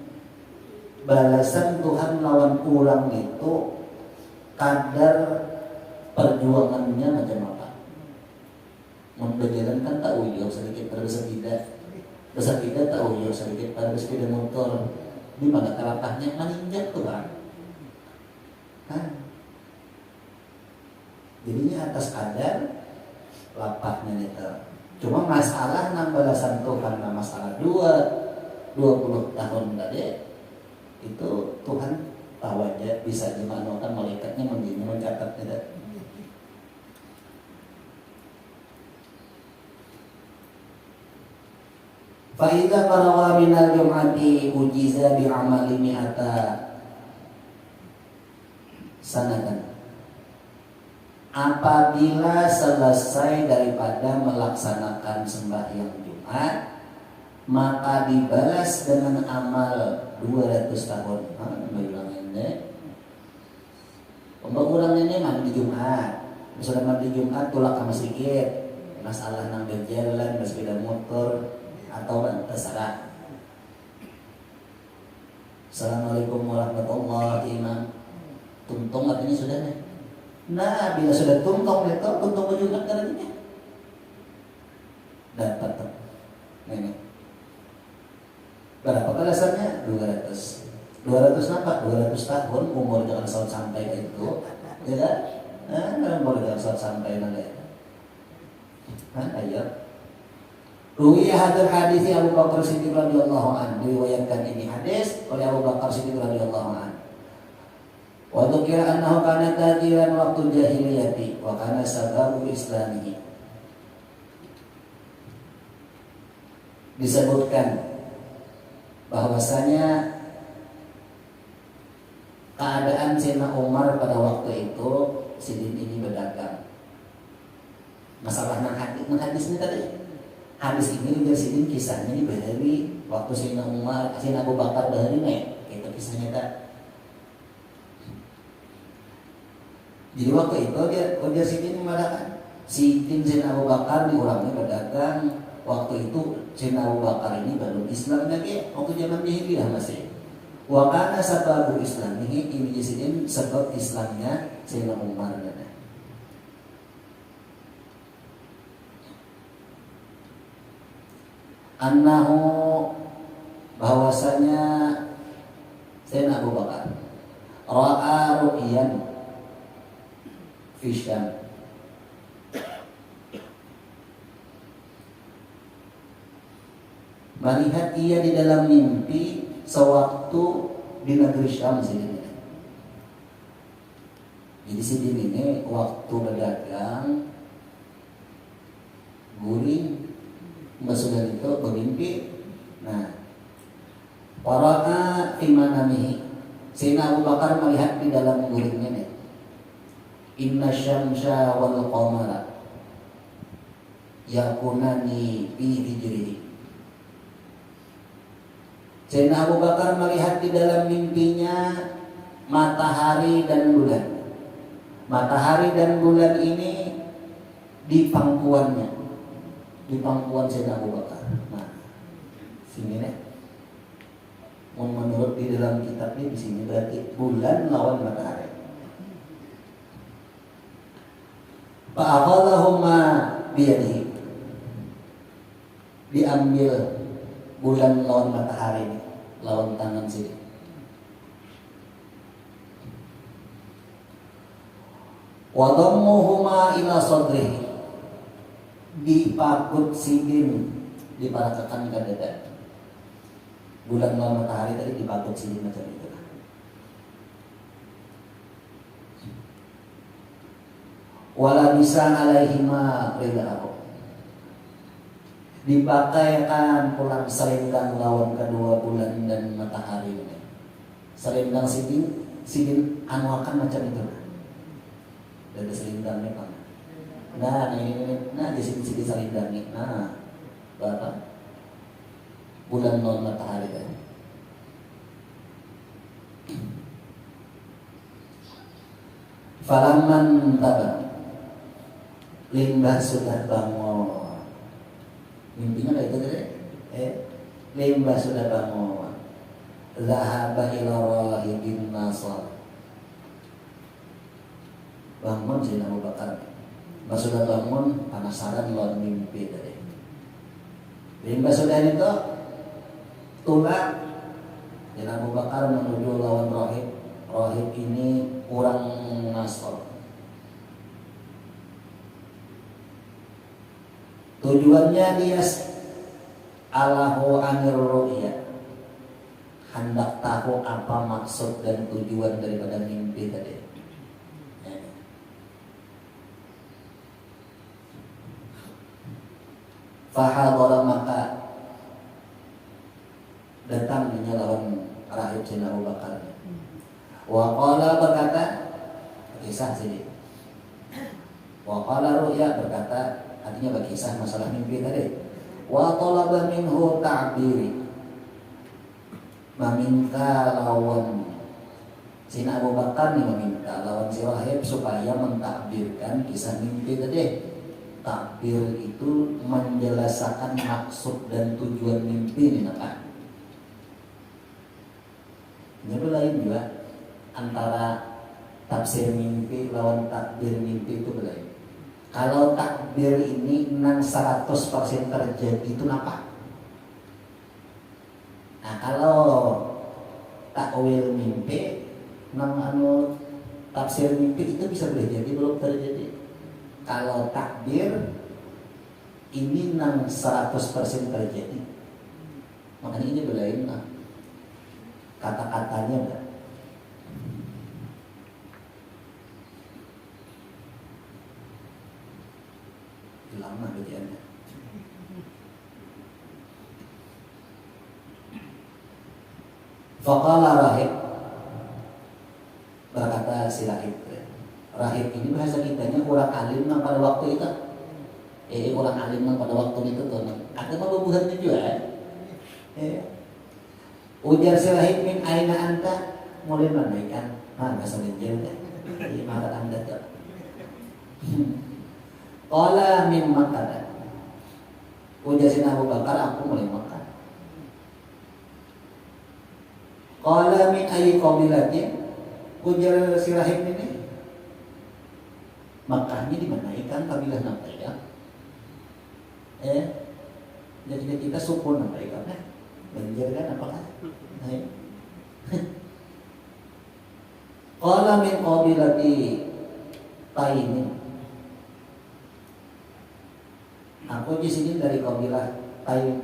Speaker 2: balasan Tuhan lawan ulang itu kadar perjuangannya macam apa. Memberjalan kan tak uyuh sedikit pada besar tidak tak uyuh sedikit pada sepeda motor. Di mana kerapahnya menginjak tuh kan. Jadinya atas kadar lapaknya itu. Cuma masalah nang balasan Tuhan, masalah 20 tahun tadi itu Tuhan tahu aja bisa dimanakan malaikatnya mencatat tidak. Fa'idha farawa minal jum'ati ujiza bi'amali mi'ata sanatan. Apabila selesai daripada melaksanakan sembahyang Jumat, maka dibalas dengan amal 200 tahun. Pembangunan ini mandi Jumat. Sudah mandi Jumat tulak ke masjid. Masalah nang berjalan, bersepeda motor atau terserah. Assalamualaikum warahmatullahi wabarakatuh. Tuntung artinya sudah nih. Nah, bila sudah tuntung itu, tuntung juga katanya. Dapat tuh. Ini. Berapa balasannya? 200. 200 apa? 200 tahun umur jangan sampai ke itu. Ya kan? Nah, umur jangan sampai nanti. Kan ayat. Ruwiyah hadzal hadits Abu Bakar Siddiq radhiyallahu anhu, diriwayatkan ini hadis oleh Abu Bakar Siddiq radhiyallahu anhu. Wa dzukira annahu kana tajiran waktu jahiliyati wa kana sababu islamihi. Disebutkan bahwasanya keadaan Sayyidina Umar pada waktu itu sidin ini berdagang. Masalah hadis ini tadi. Hadis ini ujar sidin kisahnya ini dari waktu Sayyidina Umar, Sayyidina Abu Bakar bahari nih. Itu kisahnya tak. Jadi waktu itu dia sidin mengatakan sidin Sayyidina Abu Bakar diulangnya berdagang. Waktu itu Sayyidina Abu Bakar ini baru Islam lagi. Waktu zaman jahiliyah masih. Wa kana sababu islamihi, ini sidin sebab Islamnya Sayyidina Umar. Annahu, bahwasanya Sayyidina Abu Bakar ra'a ru'yan fi Syam. Melihat ia di dalam mimpi sewaktu di negeri Syam sini. Jadi sidin ini waktu berdagang guring sudah itu bermimpi. Nah, wara'a fi manamihi, Sayyidina Abu Bakar melihat di dalam guringnya nih. Inna syamsa wal qamara yakunani fi hijrihi. Sayyidina Abu Bakar melihat di dalam mimpinya matahari dan bulan. Matahari dan bulan ini di pangkuannya, di pangkuan Sayyidina Abu Bakar. Nah, sini nih. Menurut di dalam kitab ini di sini berarti bulan lawan matahari. Fa'aqallahuma biyadihi. Diambil bulan lawan matahari ini, lawan tangan sini. Wa dhammuhuma ila sadrihi. Dipakut sidin, diparakakan ke dada. Bulan lawan matahari tadi dipakut sidin macam itu. Wala bisa alaihima rida'ahu. Dipakaikan pulang selendang lawan kedua bulan dan matahari ini. Selendang sidin anuakan macam itu. Dari selendangnya kan. Nah ini, nah di sini selendang nih. Nah, berapa? Bulan non matahari kan. Falaman tabah, limbah sudah bangun. Mimpinya kayak itu tadi. Limbah sudah bangun. Zahaba ila rahibin nasar. Bangun si Abu Bakar. Pas sudah bangun penasaran lawan mimpi tadi. Limbah sudah itu tulang. Dan Abu Bakar menuju lawan rahib. Rahib ini orang Nasr. Tujuannya dia alahu anir ru'ya, hendak tahu apa maksud dan tujuan daripada mimpi tadi. Fahadara, maka datang lawan rahib Sayyidina Abu Bakar. Wa qala, berkata, kisah sini. Wa qala ru'ya, berkata, artinya berkisah masalah mimpi tadi. Wa talaba minhu ta'biri, meminta lawan Sayyidina Abu Bakar nih, meminta lawan si rahib supaya mentakbirkan kisah mimpi tadi. Takbir itu menjelaskan maksud dan tujuan mimpi ini apa? Ini lain juga antara tafsir mimpi lawan takbir mimpi itu belain. Kalau takbir ini 100% terjadi itu apa? Nah, kalau takwil mimpi, tafsir mimpi itu bisa boleh jadi belum terjadi. Kalau takbir ini 100% terjadi. Makanya ini belain kata-katanya enggak. Lama bacaannya. Faqala rahib, berkata si rahib. Rahib ini bahasa kitanya kurang alim pada waktu itu. Kurang alim pada waktu itu tuh. Ada pembuahannya juga. Ujar si rahib, min aina anta, mulai menaikkan. Bahasa Injil deh. Ini marah anda tuh. Qala min Makkah. Ujar si Abu Bakar, aku mulai makan. Qala min ayyi qabilatin. Ujar si rahib ini, Makkahnya di mana? Ikan kabilah Nampaya. Jadi kita suku Nampaya kan? Banjir kan apakah? Qala min qabilati Taimin. Aku di sini dari kabilah Taim.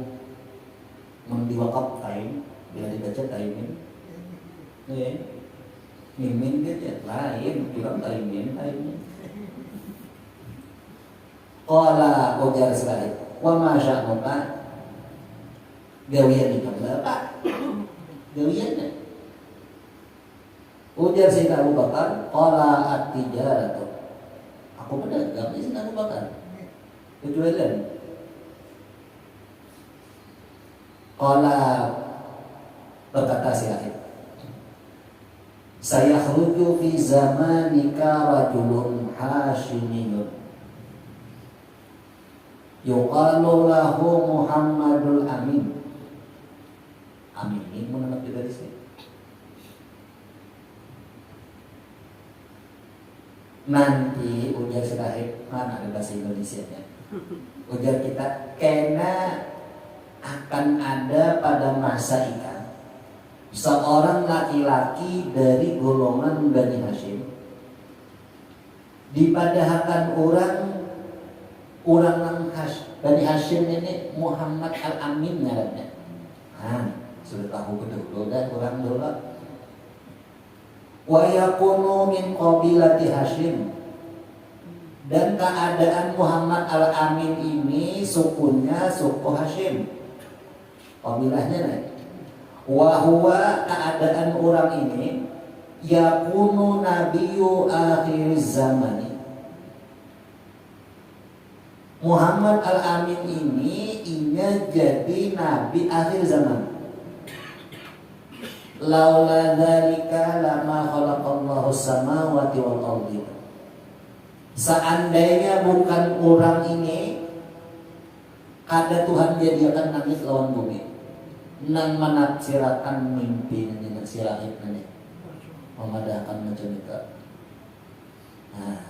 Speaker 2: Mendiwakaf Taim, bila dibaca Taimin. Mimin dia lain, bilang Taimin. Qala, ujar sekali, wa ma sya'nuka, gawian itu Bapak, gawiannya. Ujar Sayyidina Abu Bakar, qala at-tijaratu, aku pedagang di Sayyidina Abu Bakar, kejualan. Qala, berkata si Rahib, sayakhruju fi zamanika rajulun hashimiyun yuqalu lahu Muhammadul Amin. Amin ini menurut kita di sini. Nanti ujar si rahib, mana ada bahasa Indonesianya? Ujar kita, kena akan ada pada masa ikan seorang laki-laki dari golongan Bani Hashim dipadahkan orang Bani Hashim ini Muhammad Al-Amin ngarannya. Sudah tahu betul dan orang dulu. Wa yakunu min qabilati Hashim, dan keadaan Muhammad Al-Amin ini sukunya suku Hashim. Qabilahnya nih. Wa huwa, keadaan orang ini yakunu nabiyyu akhir zaman. Muhammad Al-Amin ini jadi nabi akhir zaman. laula dzalika lama khalaqallahu samawati wal ardi. Seandainya bukan orang ini, kada Tuhan jadikan langit lawan bumi. Nang menafsirakan mimpi dengan silahit nanti memadahkan macam itu. Nah,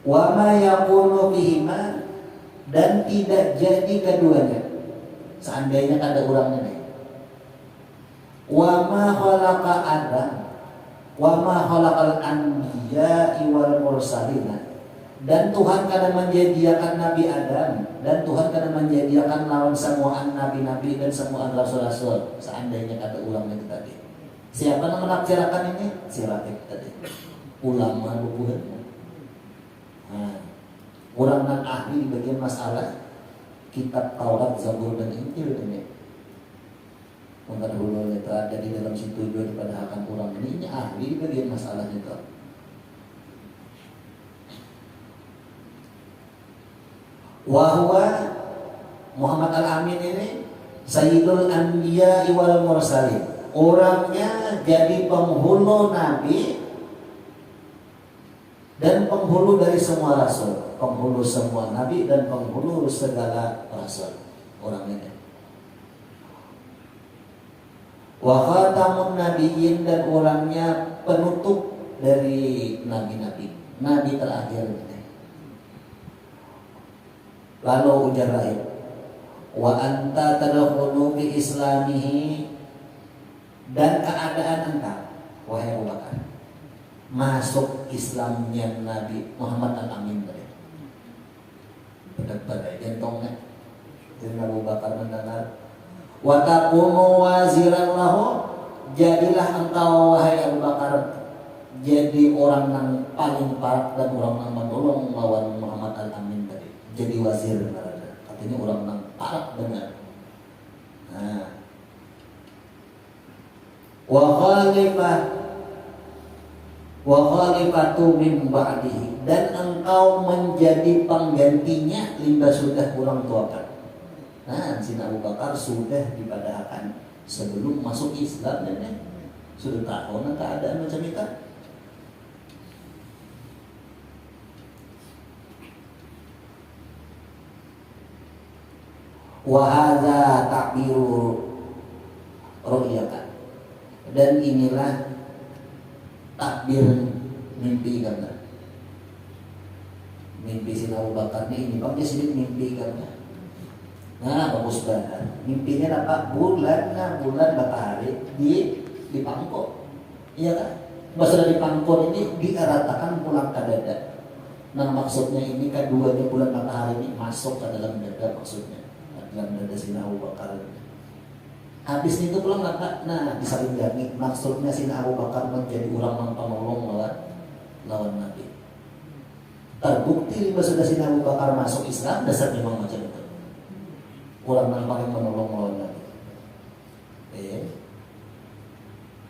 Speaker 2: wa ma yakunu bihima, dan tidak jadi keduanya seandainya kada urang ini. Wa ma khalaqa Adam wa ma khalaqal anbiya wal mursalina, dan Tuhan kada menjadikan Nabi Adam, dan Tuhan kada menjadikan lawan semua nabi-nabi dan semua rasul-rasul seandainya kada ulang itu tadi. Siapa yang menafsirkan ini? Silakan tadi. Ulama lubuhan. Nah, orang nan ahli di bagian masalah kitab Taurat, Zabur dan Injil ini. Mungkin dulu itu ada di dalam situ juga dipadahkan orang ini ahli di bagian masalah itu. Wahwa Muhammad Al-Amin ini Sayyidul Anbiya wal Mursalin, orangnya jadi penghulu nabi dan penghulu dari semua rasul, penghulu semua nabi dan penghulu segala rasul, orang ini. Wa khatamun nabiyyin, dan orangnya penutup dari nabi-nabi, nabi terakhir ini. Lalu ujar lain, wa anta tadkhulu bi islamihi, dan keadaan engkau wahai Abu Bakar masuk Islamnya Nabi Muhammad Al-Amin tadi. Benar-benar jentongnya. Jadi Abu Bakar mendengar, wa taqumu waziran lahu, jadilah engkau wahai Abu Bakar jadi orang yang paling parak dan orang yang menolong lawan Muhammad Al-Amin tadi. Jadi wazir, artinya orang yang parak benar. Nah, wa khalifatu min ba'dihi, dan engkau menjadi penggantinya lima sudah kurang tuakan. Nah, Sina Abu Bakar sudah dipadahkan sebelum masuk Islam, dan sudah tahu keadaan macam itu. Wa hadza ta'biru ru'yatan, dan inilah takbir mimpi gambar. Mimpi Sina Abu Bakar ini pakai sedikit mimpi gambar. Nah, bagus banget. Mimpinya apa? Bulan matahari di pangkok. Iya kan? Masalah di pangkok ini diaratakan pulang ke dada. Nah, maksudnya ini keduanya bulan matahari ini masuk ke dalam dada, maksudnya dalam dada Sina Abu Bakar. Habis itu pulang nggak? Nah, disalingi. Maksudnya Sina Abu Bakar menjadi orang yang penolong lawan Nabi. Terbukti sudah Sina Abu Bakar masuk Islam, dasar memang macam itu. Orang yang paling menolong lawan Nabi.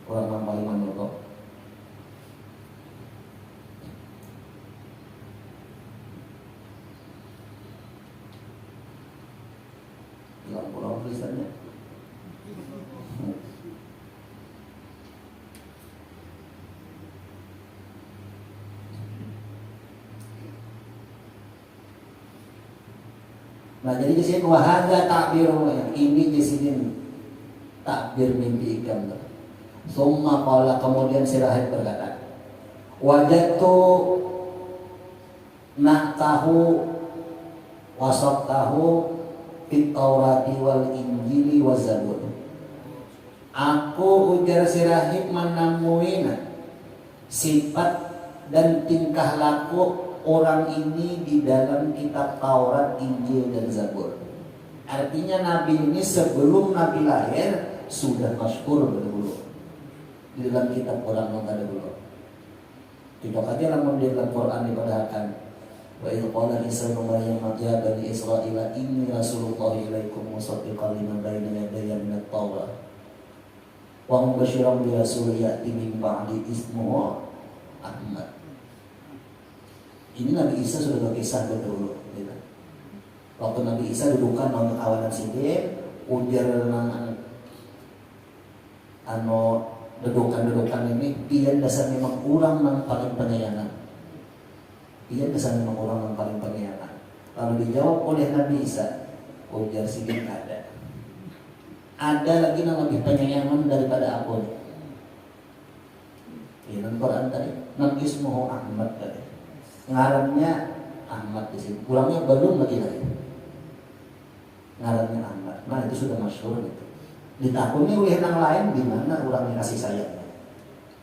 Speaker 2: Orang yang paling menolong. Hilang pulang tulisannya. Nah, jadi di sini wahada takbir, ini di sini takbir mimpi ikan. Summa qala, kemudian Sirahid berkata, wajadtu na'tahu wasabtahu fit Taurati wal Injili wa Zabur. Aku, ujar Sirahid, menemui sifat dan tingkah laku orang ini di dalam kitab Taurat, Injil dan Zabur. Artinya Nabi ini sebelum Nabi lahir sudah masyhur dulu di dalam kitab orang yang dulu. Tidak aja lamun di dalam Quran dipadahkan, wa idh qala Isa ibnu Maryam ya bani Israila inni rasulullah ilaikum musaddiqan lima baina yadayya minat Taurat wa mubasysyiran bi rasulin ya'ti min ba'di ismuhu Ahmad. Ini Nabi Isa sudah berkisah dulu. Gitu. Waktu Nabi Isa dudukan dengan kawanan sidik, ujar dedukan ini pian dasar memang orang yang paling penyayangan. Pian dasar memang orang yang paling penyayangan. Lalu dijawab oleh Nabi Isa, ujar sidin ada. Ada lagi yang lebih penyayangan daripada aku. Ini Quran tadi, Nabi Ismuhu Ahmad tadi. Ngarannya Ahmad di sini. Kurangnya belum lagi tadi. Ngarannya Ahmad. Nah itu sudah masyhur itu. Ditakuni oleh yang lain di mana orang ini kasih sayangnya.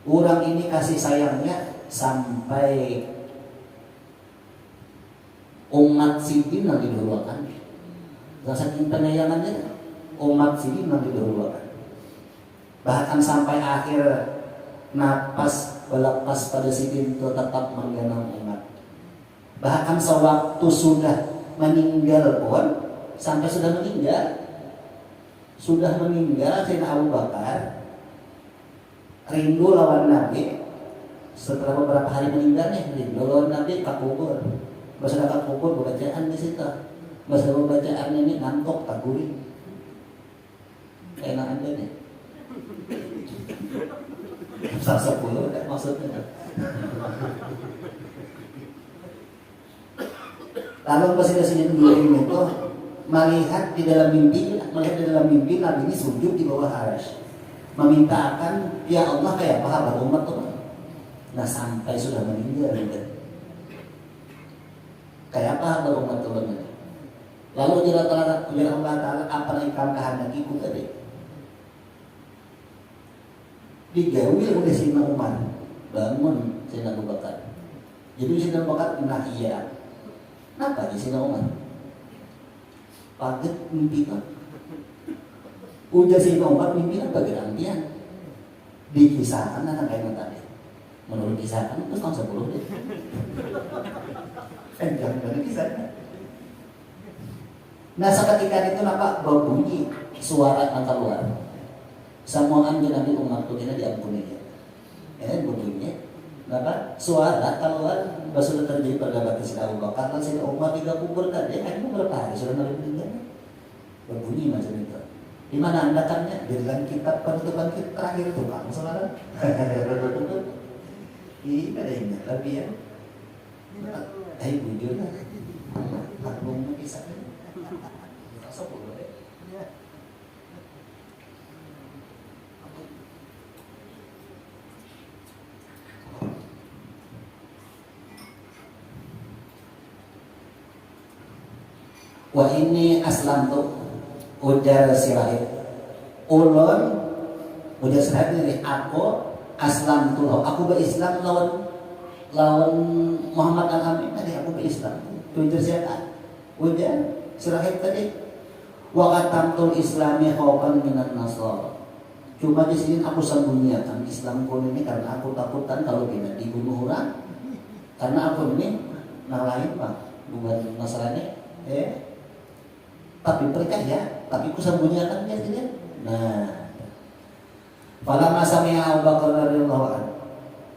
Speaker 2: Orang ini kasih sayangnya sampai umat sidin yang didahulukan. Saking penyayangannya umat sidin yang didahulukan. Bahkan sampai akhir napas berlepas pada sidin itu tetap menggenang umat. Bahkan sewaktu sudah meninggal pun, sampai sudah meninggal Sayyidina Abu Bakar rindu lawan Nabi. Setelah beberapa hari meninggalnya rindu lawan Nabi tak kubur. Bahasa tak kubur bacaan di situ. Bahasa bacaan ini ngantuk tak gurih. Enak aja nih. Sasa puluh maksudnya. Lalu presiden dulu itu melihat di dalam mimpi Nabi ini sujud di bawah arasy, memintakan ya Allah kayak apa kabar umat tuh. Nah sampai sudah meninggal gitu. Kayak apa kabar umat tuh benar. Lalu dia Allah Taala apa yang kamu kehendaki ku tadi digawi oleh Sayyidina Umar, bangun Sayyidina Abu Bakar. Jadi Sayyidina Abu Bakar nah iya. Kenapa di Sayyidina Umar? Paget mimpi kan? Udah Sayyidina Umar mimpi kan bergantian. Dikisahkan anak kayak tadi. Menurut kisahkan itu tahun 10 deh. Jangan dari kisahnya. Nah seketika itu nampak berbunyi suara yang keluar. Samuan Nabi umat itu diampuni ya. Berbunyi. Kenapa? Suara keluar sudah terjadi perdebatan Sayyidina Abu Bakar dan Sayyidina Umar 3 kubur tadi. Ini berapa hari sudah Nabi meninggal? Berbunyi macam itu. Di mana anda kannya? Di dalam kitab penutupan kita terakhir itu kan, saudara. Ini ada ingat lagi ya. Bujur lah. Aku mau kisah. Sepuluh deh. Wah ini aslam tuh ujar sirahid ulun ujar sirahid ini aku aslam tuh aku berislam lawan Muhammad Al-Amin tadi aku berislam ujar siapa ujar sirahid tadi wakatamtul islami khawfan minan nasr. Cuma di sini aku sembunyikan Islamku ini karena aku takutan kalau tidak dibunuh orang, karena aku ini nah lain pak bukan Nasrani tapi percaya, tapi ku sembunyikan dia tidak. Nah, pada masa Abu Bakar radhiyallahu anhu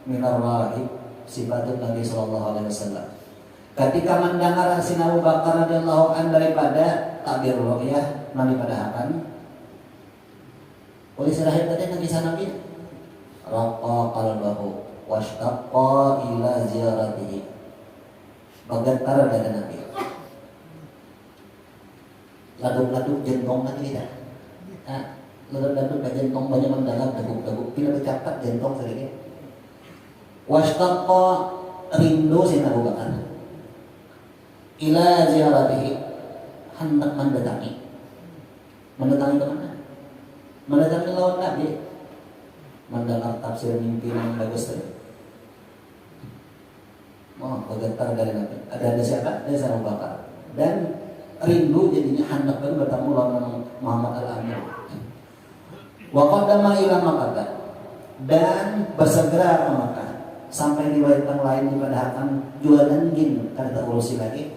Speaker 2: minar rahib sifatun Nabi sallallahu alaihi wasallam. Ketika mendengar Sayyidina Abu Bakar radhiyallahu anhu daripada takbir ruqyah Nabi pada hapan. Oleh sirahid tadi Nabi Nabi raqa qalbahu washtaqqa ila ziyaratihi. Bergetar dada Nabi. Laduk-laduk jentong lagi tidak. Laduk-laduk jentong banyak mendalam daguk-daguk. Bila bercapat jentong sedikit. Washtaqqa rindu Sayyidina Abu Bakar. Ila ziyaratihi hendak mendatangi. Mendatangi ke mana? Mendatangi lawan Nabi. Mendengar tafsir mimpi yang bagus tadi. Bergetar dari Nabi. Ada siapa? Ada Sayyidina Abu Bakar. Dan rindu jadinya hendak bertemu lawan Muhammad Al-Amin. Wa qaddama ila Makkah dan bersegera ke Makkah. Sampai riwayat yang lain dipadahakan jualan jin karena tak urusi lagi.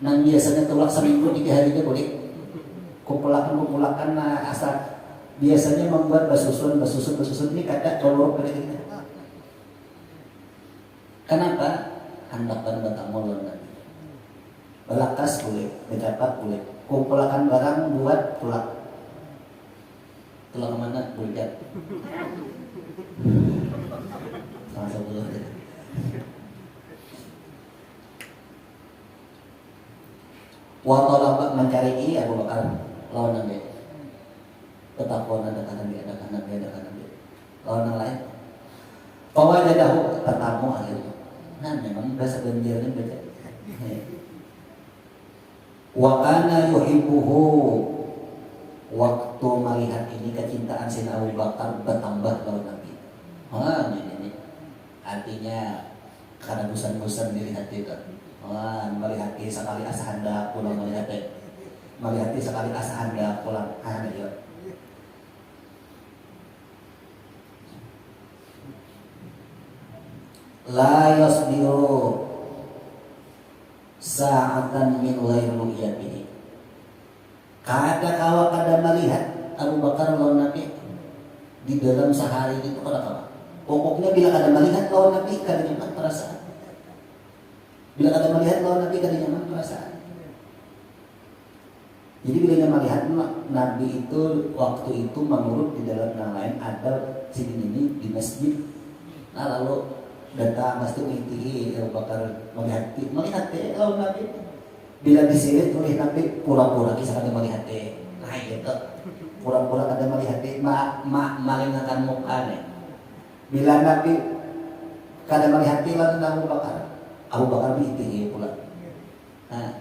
Speaker 2: Nang biasanya tulak seminggu 3 hari dia boleh kumpulakan asal biasanya membuat basusun ini kada colok pada kita. Kenapa? Hendak bertemu lawan Nabi. Belakas boleh, berdapat boleh. Kumpulkan barang buat tulak. Tulang mana? Bulat. Langsung dulu deh. Wa talaba mencari Abu Bakar lawan Nabi. Ketakuan ada kanan dia, lawan yang lain. Fawajadahu ketemu akhirnya. Nah memang bahasa banjirnya beda. Wa kana yuhibbuhu, waktu melihat ini kecintaan Sayyidina Abu Bakar bertambah lawan Nabi. Ini artinya karena bosan-bosan dilihat itu. Melihat sekali asa hendak pulang melihat sekali asa hendak pulang. Ya. La yasbiru sa'atan min ghairi ru'yatihi. Kada melihat Abu Bakar lawan Nabi di dalam sehari itu apa? Pokoknya bila kada melihat lawan Nabi kada nyaman perasaan. Bila kada melihat lawan Nabi kada nyaman perasaan. Jadi bila melihat Nabi itu waktu itu menurut di dalam yang lain ada sini ini di masjid. Nah lalu datang masjid itu Abu Bakar melihat lawan Nabi. Bila disirit oleh Nabi pura-pura kisah kada melihat nah gitu. Pura-pura kada melihat malingkan mukanya. Bila Nabi kada melihat lawan Abu Bakar biitihi pula. Nah,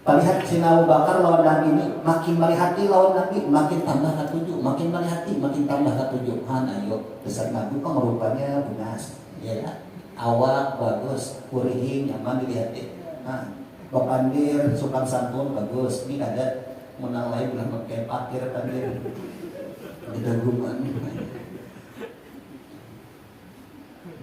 Speaker 2: melihat si Abu Bakar lawan Nabi ini makin melihati lawan Nabi makin tambah ketujuh, makin melihati makin tambah ketujuh. Ayo besar Nabi kok rupanya bunas, ya kan? Awak bagus, kurihing nyaman dilihat. Bapandir sopan santun bagus. Ini ada menang lain bilang pakai pakir tadi di daguman.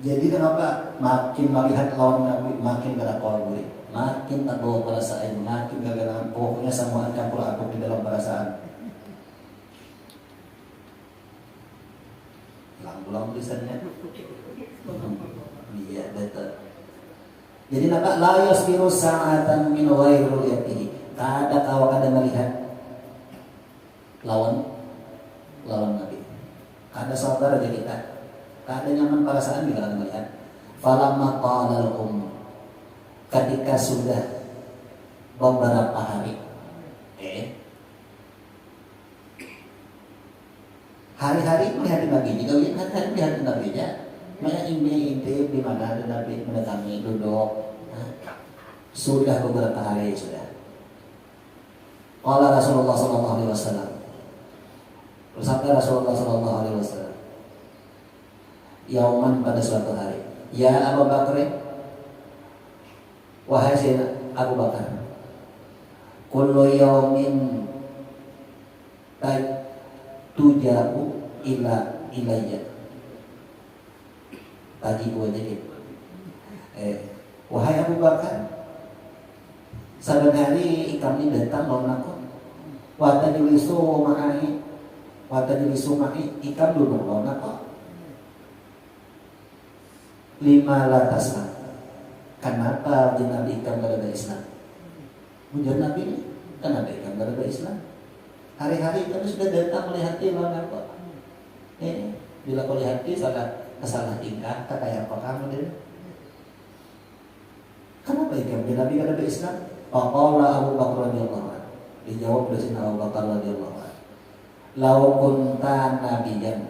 Speaker 2: Jadi kenapa makin melihat lawan Nabi makin gak kolburi, makin tak bawa perasaan, makin gak pokoknya semua campur aduk di dalam perasaan. Ulang-ulang tulisannya. Iya betul. Jadi nampak la yasbiru sa'atan min ghairi ru'yatihi. Kada melihat lawan Nabi. Kada sabar aja kita. Kada nyaman perasaan bila kada melihat. Falamma qala al-um, ketika sudah beberapa hari hari-hari melihat Nabi jika hari-hari melihat Nabi nya mana ini di mana ada Nabi mendatangi duduk. Sudah beberapa hari sudah. Qala Rasulullah sallallahu alaihi wasallam. Bersabda Rasulullah sallallahu alaihi wasallam. Yauman pada suatu hari, ya Abu Bakar, wahai Sayyidina Abu Bakar, kullu yaumin tujabu ilayya. Tadi gua jadi wahai Abu Bakar, saban hari kami datang lawan aku. Wa tajlisu ma'i ikam duduk lawan aku. Lima latasna. Kenapa Nabi ikam berada Islam? Ujar Nabi ini, kenapa ikam berada Islam? Hari-hari kami sudah datang melihat lawan aku. Bila kau lihat salah tingkah, kata apa kamu dia? Kenapa ikam Nabi berada Islam? Faqala Abu Bakar radhiyallahu anhu. Dijawab oleh Sayyidina Abu Bakar radhiyallahu anhu. Law kunta nabiyyan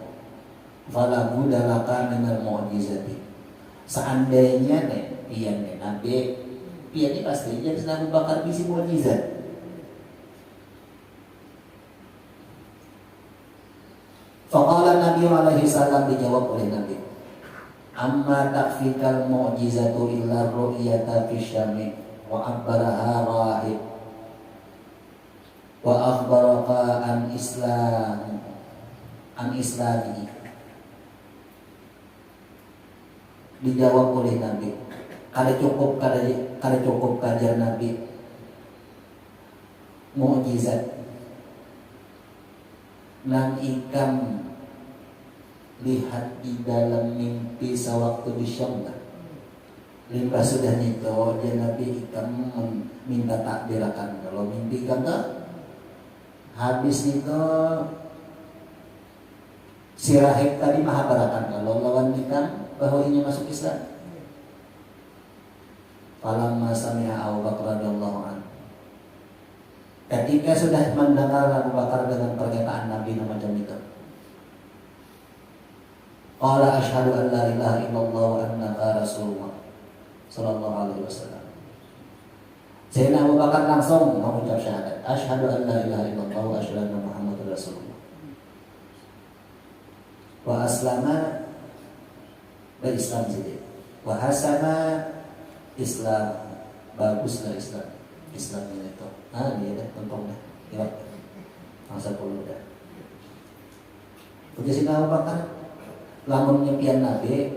Speaker 2: fala budda laka min al-mu'jizati. Seandainya Nabi, ini pasti jadi Abu Bakar bisi mukjizat. Faqala Nabi alaihi salam, dijawab oleh Nabi, amma takfikal mu'jizatu illa ru'yata fi syami wa abbaraha rahib wa akhbaraka an islami. Dijawab oleh Nabi, kada cukup kajar Nabi mukjizat nang ikam lihat di dalam mimpi sewaktu di Syam. Limbah sudah itu dia Nabi ikam minta takbirakan kalau mimpi kan tak habis itu Si Rahib tadi Mahabharatan kalau lawan nikah bahwa ini masuk Islam. Falamma sami'a Abu Bakar radhiyallahu anhu. Ketika sudah mendengar Abu Bakar dengan pernyataan Nabi macam itu, qala asyhadu an la ilaha illallah wa annaka rasulullah sallallahu alaihi wasallam. Sayyidina Abu Bakar langsung mengucap syahadat, asyhadu an la ilaha illallah wa asyhadu anna Muhammadar rasulullah. Wa aslama berislam jadi. Wa hasana Islam, baguslah Islam ini itu. Dia dah tentang dah. Ya. Masa puluh dah. Puji Abu Bakar lamun nyempian Nabi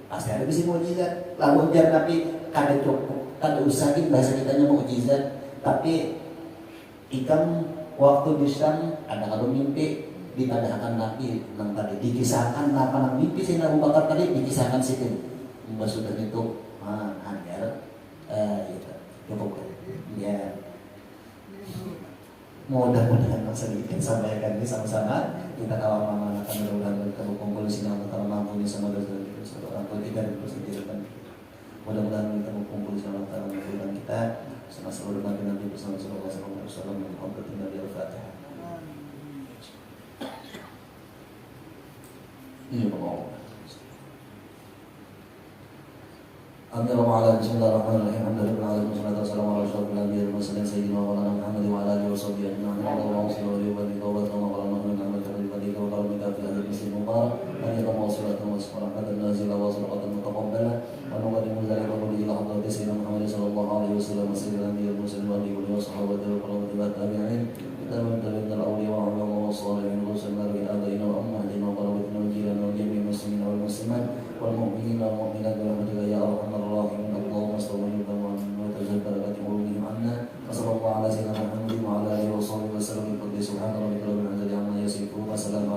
Speaker 2: pasti ada bisi mukjizat. Lamun jar Nabi kada cukup, kada usahin bahasa kitanya mukjizat, tapi ikam waktu Islam ada kalau mimpi dipadahkan Nabi nang tadi dikisahkan apa nang mimpi si Abu Bakar tadi dikisahkan situ. Maksudnya itu hajar gitu. Cukup ya. Mudah-mudahan sedikit sampaikan ini sama-sama kita kawal mana akan mudah-mudahan kita berkumpul di sini antara mampu di sama dosa kita satu orang tua kita dan persediaan kita. Mudah-mudahan kita berkumpul di sana antara mudah-mudahan kita sama seluruh nabi bersama Rasulullah SAW mengikuti Nabi Al-Fatihah. Ini Allah. Bismillahirrahmanirrahim. Alhamdulillahirabbil alamin. Wassalatu wassalamu ala asyrofil anbiya'i wal mursalin sayyidina wa maulana Muhammad wa ala alihi wa sahbihi ajma'in. Allahumma shalli wa barik wa barik wa qala nahnu min amal karim wa qala min kafil hadis muslim mubarak. Ayyuhal mawsilatu wa salatu nazila wa salatu mutaqabbala wa nuqaddimu dzalika wa ila hadrati sayyidina Muhammad sallallahu alaihi wasallam sayyidil anbiya'i wal mursalin wa alihi wa sahbihi wa qala wa tabi'in. Kita mentabik al-awliya wa ulama wa salihin wa sallallahu alaihi adaina wa ummatina wa qarabatina wa jirana wa jami'il muslimin wal muslimat wal mu'minina wal mu'minat bi rahmatika ya arhamar rahimin. Allahumma salli wa sallim barakati qulubihim anna sallallahu ala sayyidina Muhammad wa ala alihi wa sahbihi wa sallam. Subhana rabbika rabbil izzati amma yasifun wa salamun